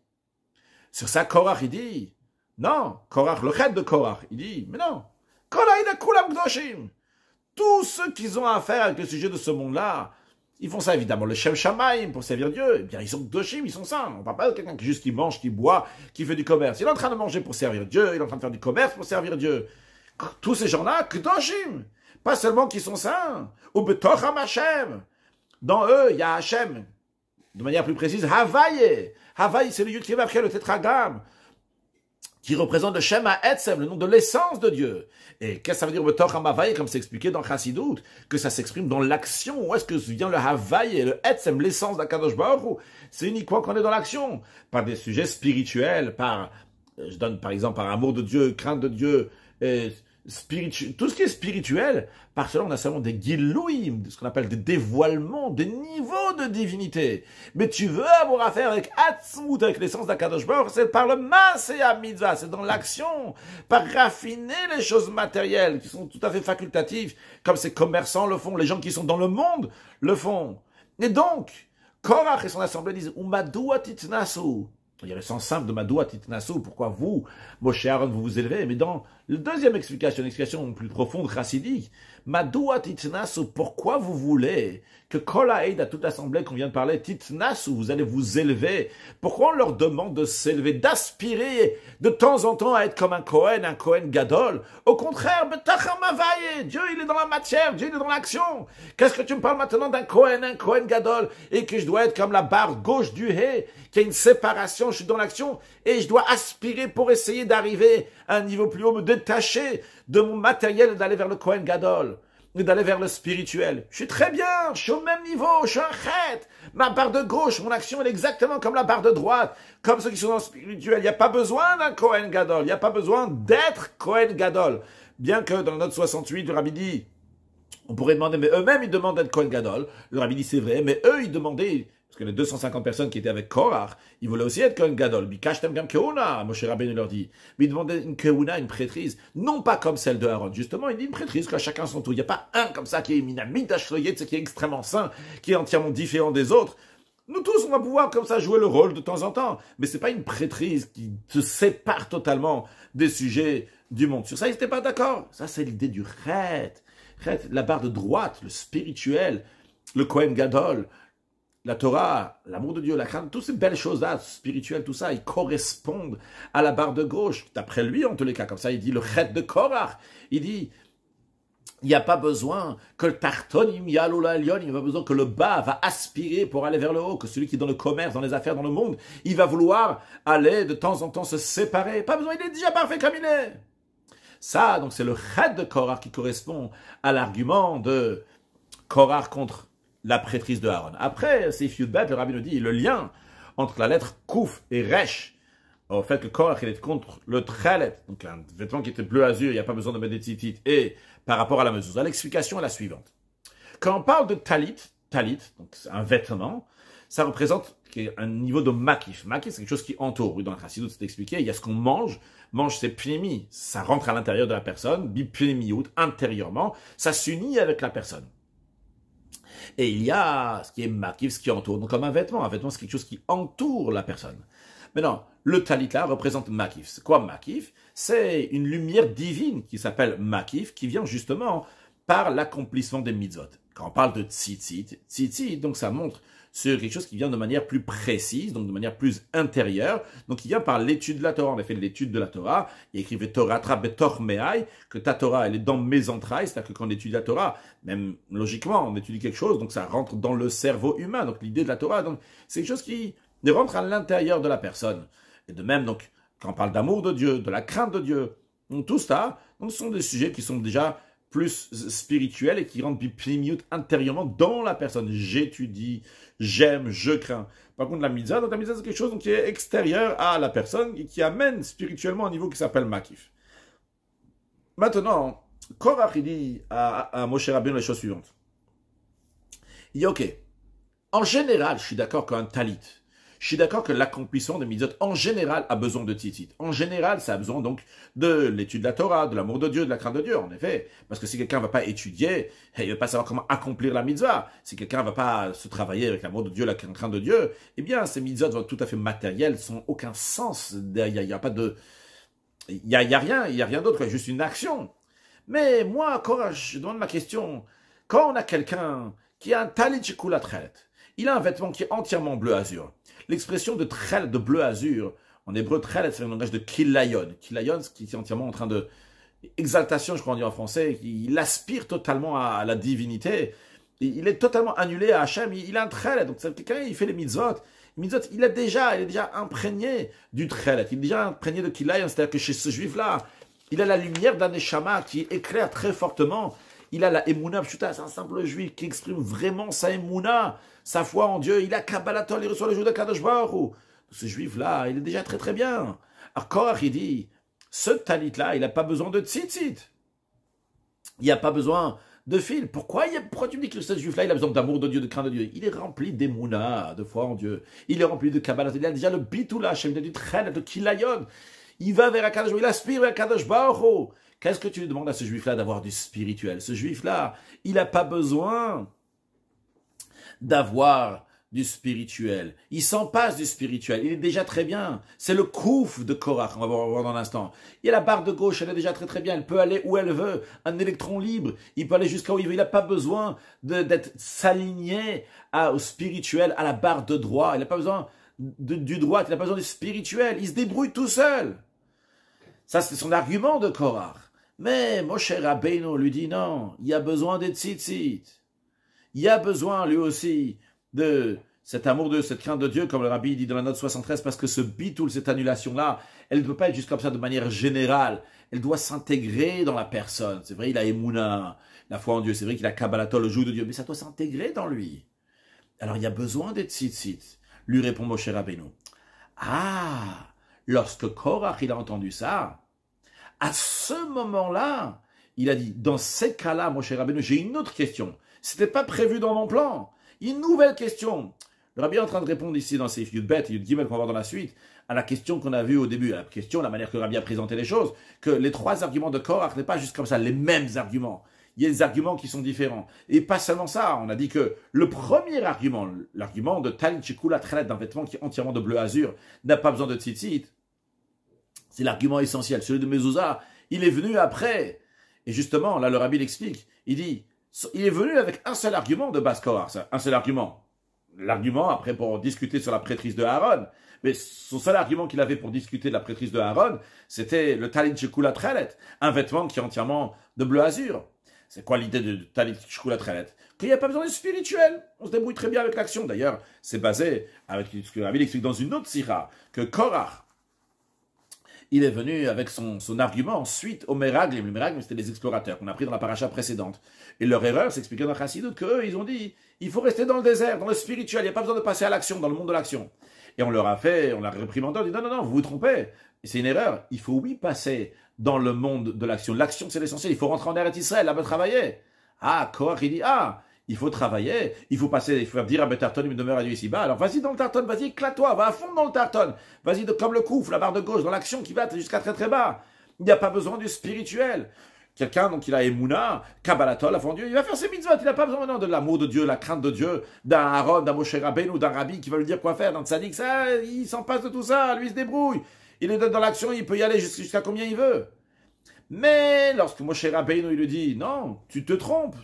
Sur ça, Korach, il dit, non, Korach, le chef de Korach, il dit, mais non, Korach, kulam gdoshim. Tous ceux qui ont affaire avec le sujet de ce monde-là, ils font ça évidemment, le Shem Shamaim, pour servir Dieu, eh bien ils sont gdoshim, ils sont saints. On ne parle pas de quelqu'un qui juste qui mange, qui boit, qui fait du commerce. Il est en train de manger pour servir Dieu, il est en train de faire du commerce pour servir Dieu. Tous ces gens-là, gdoshim, pas seulement qui sont saints, ou betocham Hashem. Dans eux, il y a Hashem. De manière plus précise, Havaye. Havaye, c'est le Yud qui va après le tétragramme, qui représente le Shem HaEtzem, le nom de l'essence de Dieu. Et qu'est-ce que ça veut dire Betocham Havaye, comme c'est expliqué dans Chassidut, que ça s'exprime dans l'action? Où est-ce que vient le Havaye, le Etzem, l'essence d'Akadosh Baruch Hu? C'est uniquement quand on est dans l'action, par des sujets spirituels, je donne par exemple par amour de Dieu, crainte de Dieu, tout ce qui est spirituel, par cela on a seulement des gilouim, ce qu'on appelle des dévoilements, des niveaux de divinité. Mais tu veux avoir affaire avec Atzmut, avec l'essence d'Akadosh Baruch, c'est par le Maaseh Mitzvah, c'est dans l'action, par raffiner les choses matérielles qui sont tout à fait facultatives, comme ces commerçants le font, les gens qui sont dans le monde le font. Et donc, Korach et son assemblée disent Umadou atitnasu. Il y a le sens simple de Madoua Titnasu, pourquoi vous, Moshe Aaron, vous vous élevez. Mais dans la deuxième explication, l'explication plus profonde, chassidique, Madoua Titnasu, pourquoi vous voulez que Kol Haïd, à toute l'assemblée qu'on vient de parler, Titnasu, vous allez vous élever. Pourquoi on leur demande de s'élever, d'aspirer de temps en temps à être comme un Kohen Gadol? Au contraire, Betacham Havaye, Dieu il est dans la matière, Dieu il est dans l'action. Qu'est-ce que tu me parles maintenant d'un Kohen Gadol, et que je dois être comme la barre gauche du Hé, qui a une séparation, je suis dans l'action, et je dois aspirer pour essayer d'arriver à un niveau plus haut, me détacher de mon matériel et d'aller vers le Kohen Gadol, et d'aller vers le spirituel. Je suis très bien, je suis au même niveau, je suis un chet. Ma barre de gauche, mon action, elle est exactement comme la barre de droite, comme ceux qui sont dans le spirituel. Il n'y a pas besoin d'un Kohen Gadol, il n'y a pas besoin d'être Kohen Gadol. Bien que dans la note 68, le Rabbi dit, on pourrait demander, mais eux-mêmes, ils demandent d'être Kohen Gadol. Le Rabbi dit, c'est vrai, mais eux, ils demandaient, parce que les 250 personnes qui étaient avec Korach, ils voulaient aussi être Kohen Gadol. Bikashtem gam keuna, Moshe Rabbeinu leur dit. Mais ils demandaient une keuna, une prêtrise, non pas comme celle de Aaron. Justement, il dit une prêtrise, que chacun son tour. Il n'y a pas un comme ça qui est minamitash loyet, qui est extrêmement saint, qui est entièrement différent des autres. Nous tous, on va pouvoir comme ça jouer le rôle de temps en temps. Mais c'est pas une prêtrise qui se sépare totalement des sujets du monde. Sur ça, ils n'étaient pas d'accord. Ça, c'est l'idée du chet. La barre de droite, le spirituel, le Kohen Gadol, la Torah, l'amour de Dieu, la crainte, toutes ces belles choses-là, spirituelles, tout ça, ils correspondent à la barre de gauche. D'après lui, en tous les cas, comme ça, il dit le chet de Korach. Il dit, il n'y a pas besoin que le tartonim yalola lion, il n'y a pas besoin que le bas va aspirer pour aller vers le haut, que celui qui est dans le commerce, dans les affaires, dans le monde, il va vouloir aller de temps en temps se séparer. Pas besoin, il est déjà parfait comme il est. Ça, donc c'est le chet de Korach qui correspond à l'argument de Korach contre la prêtrise de Aaron. Après, c'est Yudbet, le rabbi nous dit, le lien entre la lettre Kouf et Resh, au fait que Korach est contre le Tchelet, donc un vêtement qui était bleu azur, il n'y a pas besoin de mettre des tzitzit, et par rapport à la mesure. L'explication est la suivante. Quand on parle de talit, donc c'est un vêtement, ça représente un niveau de makif. Makif, c'est quelque chose qui entoure. Oui, dans le Chassidut, c'est expliqué. Il y a ce qu'on mange. Mange, c'est pnimi. Ça rentre à l'intérieur de la personne. Bipnimiout, intérieurement. Ça s'unit avec la personne. Et il y a ce qui est makif, ce qui entoure. Donc, comme un vêtement, c'est quelque chose qui entoure la personne. Maintenant, le talit là représente makif. C'est quoi makif? C'est une lumière divine qui s'appelle makif, qui vient justement par l'accomplissement des mitzvot. Quand on parle de tzitzit, donc ça montre sur quelque chose qui vient de manière plus précise, donc de manière plus intérieure, donc qui vient par l'étude de la Torah. On a fait l'étude de la Torah, il écrivait Torah trabetor me'ai, que ta Torah elle est dans mes entrailles, c'est-à-dire que quand on étudie la Torah, même logiquement on étudie quelque chose, donc ça rentre dans le cerveau humain, donc l'idée de la Torah, donc c'est quelque chose qui il rentre à l'intérieur de la personne. Et de même, donc, quand on parle d'amour de Dieu, de la crainte de Dieu, donc, tout ça, donc, ce sont des sujets qui sont déjà plus spirituels et qui rentrent intérieurement dans la personne. J'étudie, j'aime, je crains. Par contre, la mitzvah, donc la mitzvah, c'est quelque chose donc, qui est extérieur à la personne et qui amène spirituellement à un niveau qui s'appelle makif. Maintenant, Korach, il dit à Moshe Rabbeinu les choses suivantes. Il dit, ok, en général, je suis d'accord qu'un talit, je suis d'accord que l'accomplissement des mitzvot, en général, a besoin de tzitzit. En général, ça a besoin donc de l'étude de la Torah, de l'amour de Dieu, de la crainte de Dieu, en effet. Parce que si quelqu'un ne va pas étudier, il ne va pas savoir comment accomplir la mitzvah. Si quelqu'un ne va pas se travailler avec l'amour de Dieu, la crainte de Dieu, eh bien, ces mitzvot vont tout à fait matériels, sans aucun sens. Il n'y a pas de... Il y a rien d'autre, juste une action. Mais moi, quand je demande ma question, quand on a quelqu'un qui a un talit shikula tchelet, il a un vêtement qui est entièrement bleu azur. L'expression de tchelet, de bleu azur, en hébreu tchelet, c'est le langage de kilayon. Kilayon, qui est entièrement en train de... Exaltation, je crois on dit en français, il aspire totalement à la divinité. Il est totalement annulé à Hachem, il a un tchelet. Donc quelqu'un, il fait les mitzvot. Il est déjà imprégné du tchelet, il est déjà imprégné de kilayon, c'est-à-dire que chez ce juif-là, il a la lumière d'un neshama qui éclaire très fortement. Il a la emuna pshuta, c'est un simple juif qui exprime vraiment sa emuna, sa foi en Dieu. Il a kabbalatol, il reçoit le jour de Kadosh Baruch Hu. Ce juif-là, il est déjà très très bien. Alors Korach, il dit, ce talit-là, il n'a pas besoin de tzitzit. Il n'y a pas besoin de fil. Pourquoi tu me dis que ce juif-là, il a besoin d'amour de Dieu, de crainte de Dieu? Il est rempli d'emuna, de foi en Dieu. Il est rempli de kabbalatol. Il a déjà le bitoula, il a du tchelet, de kilayon. Il va vers Akadosh, il aspire vers Akadosh Baruch Hu. Qu'est-ce que tu lui demandes à ce juif-là d'avoir du spirituel? Ce juif-là, il n'a pas besoin d'avoir du spirituel. Il s'en passe du spirituel. Il est déjà très bien. C'est le kouf de Korach, on va voir dans l'instant. Il y a la barre de gauche, elle est déjà très très bien. Elle peut aller où elle veut. Un électron libre, il peut aller jusqu'à où il veut. Il n'a pas besoin d'être s'aligner au spirituel, à la barre de droit. Il n'a pas besoin du droit, il n'a pas besoin du spirituel. Il se débrouille tout seul. Ça, c'est son argument de Korach. Mais Moshe Rabbeinu lui dit non, il y a besoin des tzitzit. Il y a besoin, lui aussi, de cet amour de cette crainte de Dieu, comme le Rabbi dit dans la note 73, parce que ce bitoul, cette annulation-là, elle ne peut pas être juste comme ça de manière générale. Elle doit s'intégrer dans la personne. C'est vrai, il a Emouna, la foi en Dieu. C'est vrai qu'il a Kabbalatol, le joug de Dieu. Mais ça doit s'intégrer dans lui. Alors, il y a besoin des tzitzit. Lui répond Moshe Rabbeinu. Ah, lorsque Korach, il a entendu ça, à ce moment-là, il a dit, dans ces cas-là, Moshe Rabbeinu, j'ai une autre question. C'était pas prévu dans mon plan. Une nouvelle question. Le Rabbi est en train de répondre ici dans ces Yud-Bet et Yud-Gimel qu'on va voir dans la suite, à la question qu'on a vue au début, à la question, la manière que le Rabbi a présenté les choses, que les trois arguments de Korach n'est pas juste comme ça, les mêmes arguments. Il y a des arguments qui sont différents. Et pas seulement ça, on a dit que le premier argument, l'argument de Talit Shikula Tchelet, d'un vêtement qui est entièrement de bleu azur, n'a pas besoin de tzitzit. C'est l'argument essentiel. Celui de Mezouza, il est venu après. Et justement, là, le Rabbi l'explique. Il dit, il est venu avec un seul argument de base Korach, un seul argument. L'argument, après, pour discuter sur la prêtrise de Aaron. Mais son seul argument qu'il avait pour discuter de la prêtrise de Aaron, c'était le Talit Shikula Tchelet, un vêtement qui est entièrement de bleu azur. C'est quoi l'idée de Talit Shikula Tchelet? Qu'il n'y a pas besoin de spirituel. On se débrouille très bien avec l'action. D'ailleurs, c'est basé avec ce que le Rabbi explique dans une autre sira, que Korach, il est venu avec son argument suite aux Meraglim. Les Meraglim, c'était les explorateurs qu'on a pris dans la paracha précédente. Et leur erreur, c'est expliqué dans Chassidut qu'eux, ils ont dit, il faut rester dans le désert, dans le spirituel, il n'y a pas besoin de passer à l'action, dans le monde de l'action. Et on leur a réprimandé, on dit, non, vous vous trompez. Et c'est une erreur. Il faut, oui, passer dans le monde de l'action. L'action, c'est l'essentiel. Il faut rentrer en Eretz Israël, là-bas travailler. Ah, Korach, il dit, il faut travailler, il faut faire dire à Betarton, il me demeure à Dieu ici-bas. Alors vas-y dans le tarton, vas-y, éclate-toi, va à fond dans le tarton. Vas-y comme le couf, la barre de gauche, dans l'action qui va jusqu'à très très bas. Il n'y a pas besoin du spirituel. Quelqu'un, donc, il a Emouna, Kabbalatol, la foi en Dieu, il va faire ses mitzvot. Il n'a pas besoin maintenant de l'amour de Dieu, la crainte de Dieu, d'un Aaron, d'un Moshe Rabbeinu ou d'un Rabbi qui va lui dire quoi faire, d'un tzaddik. Ça, il s'en passe de tout ça, lui il se débrouille. Il est dans l'action, il peut y aller jusqu'à combien il veut. Mais lorsque Moshe Rabbeinu, il lui dit, non, tu te trompes.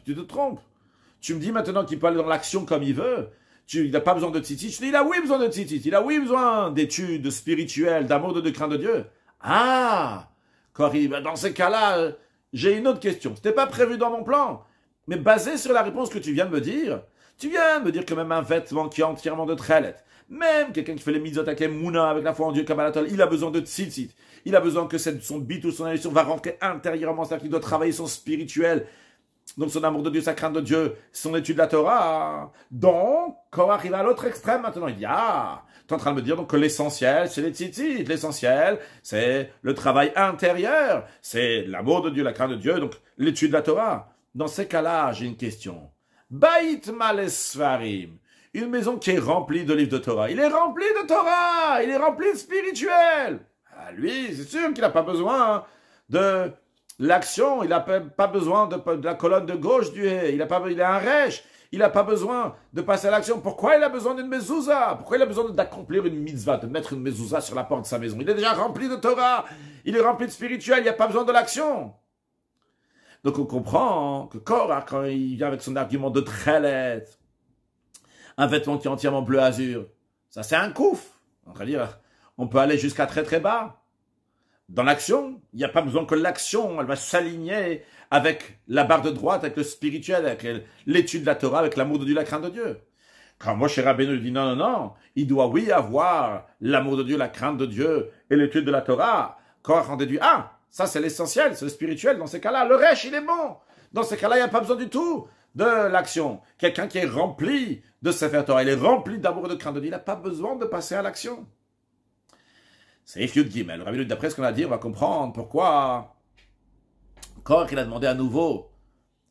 Tu me dis maintenant qu'il peut aller dans l'action comme il veut. Il n'a pas besoin de tzitzit. Je dis, il a oui besoin de tzitzit. Il a oui besoin d'études spirituelles, d'amour, de crainte de Dieu. Ah, dans ces cas-là, j'ai une autre question. C'était pas prévu dans mon plan. Mais basé sur la réponse que tu viens de me dire, Tu viens de me dire que même un vêtement qui est entièrement de tchelet, même quelqu'un qui fait les mitzvot avec Mouna, avec la foi en Dieu, Kabbalatol, il a besoin de tzitzit. Il a besoin que son bit ou son élection va rentrer intérieurement, c'est-à-dire qu'il doit travailler son spirituel. Donc son amour de Dieu, sa crainte de Dieu, son étude de la Torah. Donc, quand on arrive à l'autre extrême maintenant, il dit, tu es en train de me dire donc que l'essentiel, c'est les tzitzit. L'essentiel, c'est le travail intérieur. C'est l'amour de Dieu, la crainte de Dieu, donc l'étude de la Torah. Dans ces cas-là, j'ai une question. Bait malesfarim. Une maison qui est remplie de livres de Torah. Il est rempli de Torah. Il est rempli de spirituel. Lui, c'est sûr qu'il n'a pas besoin de l'action. Il n'a pas besoin de la colonne de gauche du hé. Il est un rêche. Il n'a pas besoin de passer à l'action. Pourquoi il a besoin d'une mezouza? Pourquoi il a besoin d'accomplir une mitzvah, de mettre une mezouza sur la porte de sa maison? Il est déjà rempli de Torah. Il est rempli de spirituel. Il n'y a pas besoin de l'action. Donc on comprend que Korach, quand il vient avec son argument de tchelet, un vêtement qui est entièrement bleu azur, ça c'est un kouf. On va dire, on peut aller jusqu'à très très bas. Dans l'action, il n'y a pas besoin que l'action, elle va s'aligner avec la barre de droite, avec le spirituel, avec l'étude de la Torah, avec l'amour de Dieu, la crainte de Dieu. Quand Moshe Rabbeinu dit non, il doit oui avoir l'amour de Dieu, la crainte de Dieu et l'étude de la Torah. Korach en déduit, ça c'est l'essentiel, c'est le spirituel. Dans ces cas-là, le reste, il est bon. Dans ces cas-là, il n'y a pas besoin du tout de l'action. Quelqu'un qui est rempli de Sefer Torah, il est rempli d'amour et de crainte de Dieu, il n'a pas besoin de passer à l'action. C'est Yud Gimel. D'après ce qu'on a dit, on va comprendre pourquoi Korach il a demandé à nouveau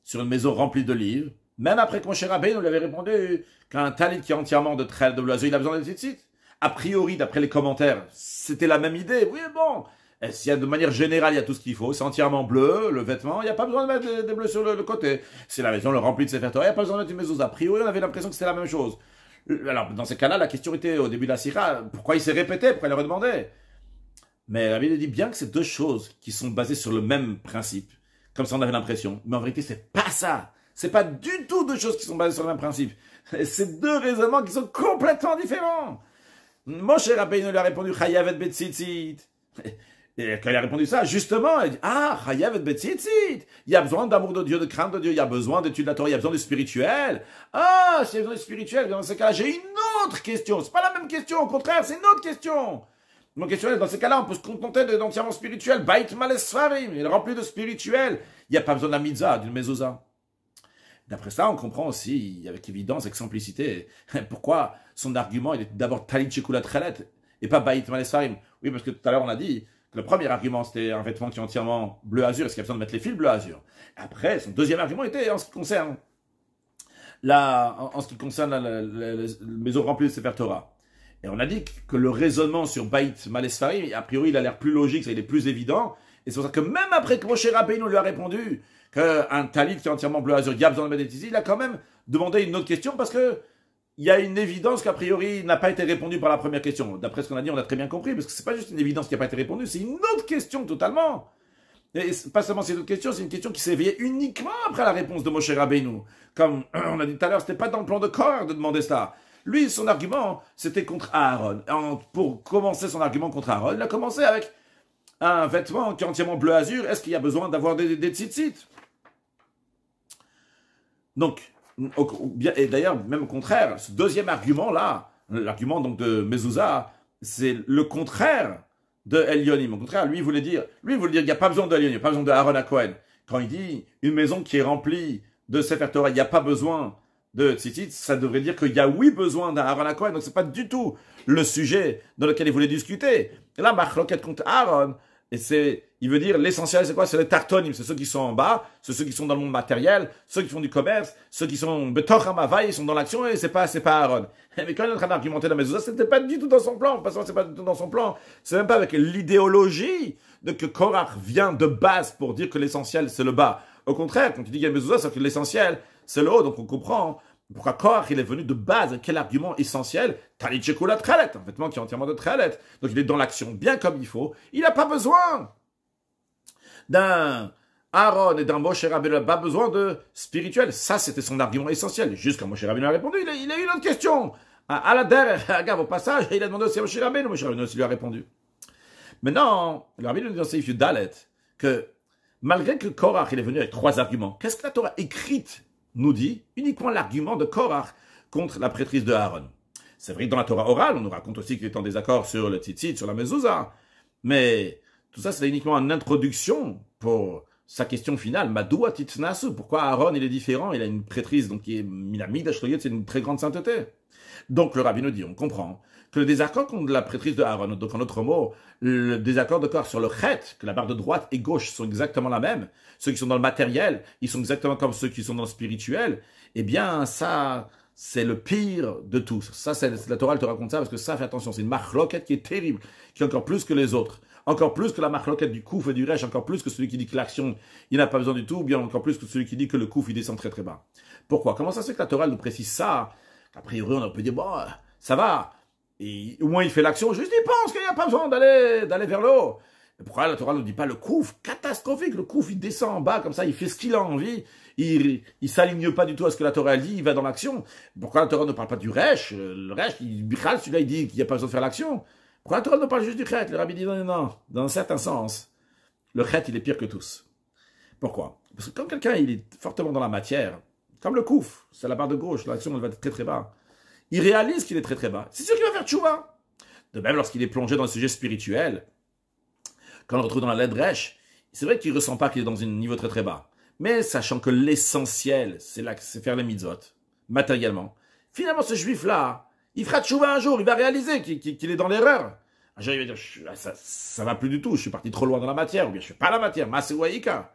sur une maison remplie de livres, même après que Moshe Rabbeinu lui avait répondu qu'un talit qui est entièrement de tchel, de l'oiseau, il a besoin de tzitzit. A priori, d'après les commentaires, c'était la même idée. Oui, bon, s'il y a de manière générale, il y a tout ce qu'il faut, c'est entièrement bleu, le vêtement, il n'y a pas besoin de mettre des bleus sur le côté. C'est la maison le remplie de Sefer Torah, il n'y a pas besoin de mettre une mezouza. A priori, on avait l'impression que c'était la même chose. Alors, dans ces cas-là, la question était au début de la sira, pourquoi il s'est répété, pourquoi il a redemandé? Mais la Bible dit bien que c'est deux choses qui sont basées sur le même principe. Comme ça, on avait l'impression. Mais en vérité, c'est pas ça. C'est pas du tout deux choses qui sont basées sur le même principe. C'est deux raisonnements qui sont complètement différents. Moshe Rabbeinu lui a répondu, Chayav et Betzitzit. Et quand il a répondu ça, justement, il dit, Chayav et Betzitzit. Il y a besoin d'amour de Dieu, de crainte de Dieu. Il y a besoin d'étude de la Torah. Il y a besoin de spirituel. S'il y a besoin de spirituel, dans ce cas-là, j'ai une autre question. C'est pas la même question. Au contraire, c'est une autre question. Mon question est, dans ces cas-là, on peut se contenter d'entièrement spirituel. Bait malesfarim, il est rempli de spirituel. Il n'y a pas besoin de la mitzvah, d'une mezouza. D'après ça, on comprend aussi, avec évidence, avec simplicité, pourquoi son argument, il est d'abord talit shekulat chelet, et pas bait malesfarim. Oui, parce que tout à l'heure, on a dit que le premier argument, c'était un vêtement qui est entièrement bleu azur, est-ce qu'il y a besoin de mettre les fils bleu azur? Après, son deuxième argument était en ce qui concerne la maison remplie de Sefer Torah. Et on a dit que le raisonnement sur Bait Malesfarim, a priori, il a l'air plus logique, il est plus évident. Et c'est pour ça que même après que Moshe Rabbeinu lui a répondu qu'un talit qui est entièrement bleu azur, il y a besoin de mettre des tzitzit, il a quand même demandé une autre question parce que il y a une évidence qu'a priori n'a pas été répondue par la première question. D'après ce qu'on a dit, on a très bien compris, parce que c'est pas juste une évidence qui n'a pas été répondue, c'est une autre question totalement. Et pas seulement cette autre question, c'est une question qui s'est éveillée uniquement après la réponse de Moshe Rabbeinu. Comme on a dit tout à l'heure, c'était pas dans le plan de Korach de demander ça. Lui, son argument, c'était contre Aaron. Pour commencer son argument contre Aaron, il a commencé avec un vêtement qui est entièrement bleu azur. Est-ce qu'il y a besoin d'avoir des tzitzit? Donc, et d'ailleurs, même au contraire, ce deuxième argument-là, l'argument donc de Mezouza, c'est le contraire de Elyonim. Au contraire, lui, il voulait dire qu'il n'y a pas besoin de Elyonim, il n'y a pas besoin de Aaron à Cohen. Quand il dit une maison qui est remplie de Sefer Torah, il n'y a pas besoin de tzitzit, ça devrait dire qu'il y a oui besoin d'un Aaron à Cohen, donc c'est pas du tout le sujet dans lequel il voulait discuter. Et là, Machloket contre Aaron, et il veut dire l'essentiel c'est quoi? C'est les tartonim, c'est ceux qui sont en bas, c'est ceux qui sont dans le monde matériel, ceux qui font du commerce, ceux qui sont betoch hamavai, ils sont dans l'action et c'est pas Aaron. Mais quand il est en train d'argumenter la mezouza, c'était pas du tout dans son plan, parce que c'est pas du tout dans son plan, c'est même pas avec l'idéologie de que Korach vient de base pour dire que l'essentiel c'est le bas. Au contraire, quand il dit qu'il y a mezouza, c'est que l'essentiel c'est le haut, donc on comprend pourquoi Korach il est venu de base, quel argument essentiel? Talit shekulat chelet, un vêtement qui est entièrement de chelet. Donc il est dans l'action bien comme il faut. Il n'a pas besoin d'un Aaron et d'un Moshe Rabbeinu, il n'a pas besoin de spirituel. Ça, c'était son argument essentiel. Juste quand Moshe Rabbeinu a répondu, il a eu une autre question. À la derrière, au passage, il a demandé aussi à Moshe Rabbeinu. Moshe Rabbeinu aussi lui a répondu. Maintenant, le Rabbeinu dit dans Seif Yudalet que malgré que Korach il est venu avec trois arguments, qu'est-ce que la Torah écrite nous dit uniquement l'argument de Korach contre la prêtrise de Aaron. C'est vrai que dans la Torah orale, on nous raconte aussi qu'il est en désaccord sur le tzitzit, sur la mezouza. Mais tout ça, c'est uniquement une introduction pour sa question finale. Madoua titnasu. Pourquoi Aaron, il est différent? Il a une prêtrise, donc il a c'est une très grande sainteté. Donc le rabbi nous dit, on comprend que le désaccord contre la prêtrise de Aaron, donc en d'autres mots, le désaccord de corps sur le chet, que la barre de droite et gauche sont exactement la même, ceux qui sont dans le matériel, ils sont exactement comme ceux qui sont dans le spirituel, eh bien ça, c'est le pire de tout. Ça, c'est la Torah, elle te raconte ça, parce que ça, fais attention, c'est une marloquette qui est terrible, qui est encore plus que les autres. Encore plus que la marloquette du kouf et du resh, encore plus que celui qui dit que l'action, il n'a pas besoin du tout, ou bien encore plus que celui qui dit que le kouf, il descend très très bas. Pourquoi? Comment ça se fait que la Torah nous précise ça? A priori, on peut dire, bon, ça va. Et au moins, il fait l'action, juste il pense qu'il n'y a pas besoin d'aller vers le haut. Mais pourquoi la Torah ne dit pas le kouf? Catastrophique, le kouf, il descend en bas, comme ça, il fait ce qu'il a envie, il s'aligne pas du tout à ce que la Torah dit, il va dans l'action. Pourquoi la Torah ne parle pas du resh? Le resh, celui-là, il dit qu'il n'y a pas besoin de faire l'action. Pourquoi la Torah ne parle juste du chet? Le rabbi dit non, dans un certain sens, le chet, il est pire que tous. Pourquoi? Parce que quand quelqu'un, il est fortement dans la matière, comme le kouf, c'est la barre de gauche, l'action, elle va être très très bas. Il réalise qu'il est très très bas. C'est sûr qu'il va faire tchouva. De même, lorsqu'il est plongé dans le sujet spirituel, quand on le retrouve dans la lettre resh, c'est vrai qu'il ne ressent pas qu'il est dans un niveau très très bas. Mais sachant que l'essentiel, c'est faire les mitzvot, matériellement. Finalement, ce juif-là, il fera tchouva un jour, il va réaliser qu'il est dans l'erreur. Un jour, il va dire, ça va plus du tout, je suis parti trop loin dans la matière, ou bien je suis pas la matière, masewaïka.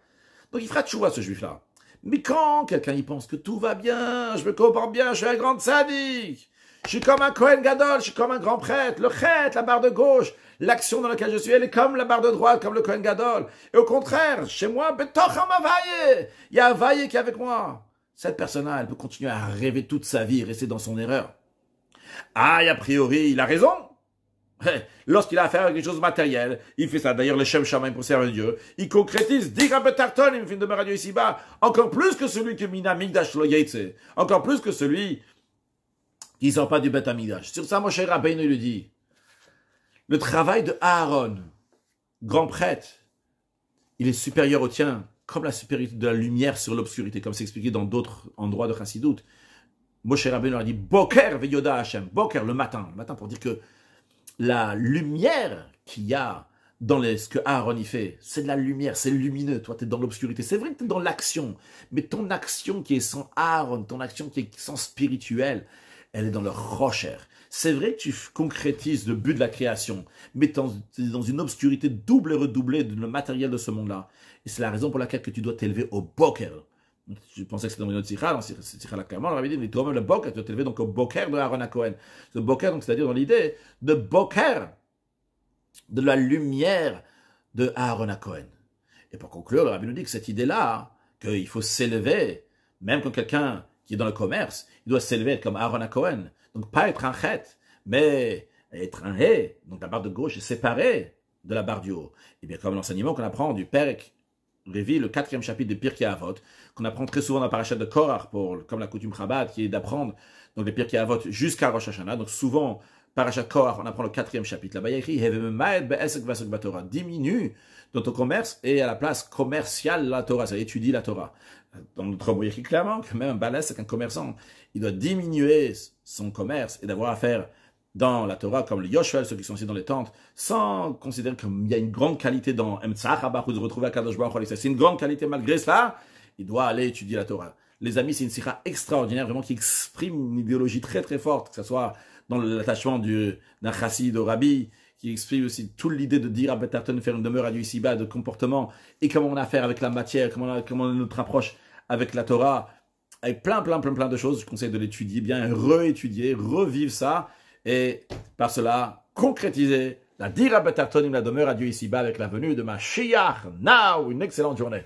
Donc il fera tchouva, ce juif-là. Mais quand quelqu'un y pense que tout va bien, je me comporte bien, je suis un grand tzaddik, je suis comme un Kohen Gadol, je suis comme un grand prêtre, le chet, la barre de gauche, l'action dans laquelle je suis, elle est comme la barre de droite, comme le Kohen Gadol. Et au contraire, chez moi, betocham avaye, il y a Avaye qui est avec moi. Cette personne-là, elle peut continuer à rêver toute sa vie et rester dans son erreur. Ah, et a priori, il a raison. Lorsqu'il a affaire avec des choses matérielles, il fait ça. D'ailleurs, le Shem Shamaim pour servir Dieu, il concrétise, dit Rabetarton, il me fait une demeure à Dieu ici-bas, encore plus que celui qui mina Migdash lo Yeitze, encore plus que celui qui ne sort pas du Bet Amigdash. Sur ça, Moshe Rabbeinu lui dit, le travail de Aaron, grand prêtre, il est supérieur au tien, comme la supériorité de la lumière sur l'obscurité, comme c'est expliqué dans d'autres endroits de Chassidout. Moshe Rabbeinu a dit, Boker veyoda Hashem, Boker, le matin pour dire que la lumière qu'il y a dans ce que Aaron y fait, c'est de la lumière, c'est lumineux. Toi, tu es dans l'obscurité. C'est vrai que tu es dans l'action, mais ton action qui est sans Aaron, ton action qui est sans spirituel, elle est dans le rocher. C'est vrai que tu concrétises le but de la création, mais tu es dans une obscurité double et redoublée de le matériel de ce monde-là. Et c'est la raison pour laquelle que tu dois t'élever au boker. Je pensais que c'était dans une autre sikha, dans sikha la Kama, on avait dit, mais toi-même le boker, tu dois t'élever donc au boker de Aaron Cohen. Ce boker, donc c'est-à-dire dans l'idée de boker, de la lumière de Aaron Cohen. Et pour conclure, le rabbi nous dit que cette idée-là, qu'il faut s'élever, même quand quelqu'un qui est dans le commerce, il doit s'élever comme Aaron Cohen. Donc pas être un chet, mais être un hé. Donc la barre de gauche est séparée de la barre du haut. Et bien comme l'enseignement qu'on apprend du Perek Révi, le 4e chapitre de Pirkei Avot, qu'on apprend très souvent dans la parashat de Korach, comme la coutume Chabad, qui est d'apprendre donc les Pirkei Avot jusqu'à Rosh Hashanah. Donc souvent, parashat Korach, on apprend le 4e chapitre. Là-bas, il y a écrit diminue dans ton commerce et à la place commerciale la Torah, ça étudie la Torah. Dans notre mot, il y a écrit clairement que même un balès, c'est qu'un commerçant, il doit diminuer son commerce et d'avoir affaire dans la Torah, comme les Yoshua, ceux qui sont ici dans les tentes, sans considérer qu'il y a une grande qualité dans Emtsach Abach, où se retrouver à Kadosh Baruch Hu. C'est une grande qualité malgré cela, il doit aller étudier la Torah. Les amis, c'est une sikha extraordinaire, vraiment, qui exprime une idéologie très très forte, que ce soit dans l'attachement d'un chassid au rabbi, qui exprime aussi toute l'idée de dire à Betarton, faire une demeure à Dieu ici-bas, de comportement, et comment on a affaire avec la matière, comment notre approche avec la Torah, avec plein de choses. Je conseille de l'étudier bien, réétudier, revivre ça, et par cela, concrétiser la dira betartonim, la demeure à Dieu ici-bas avec la venue de Mashiach. Now, une excellente journée.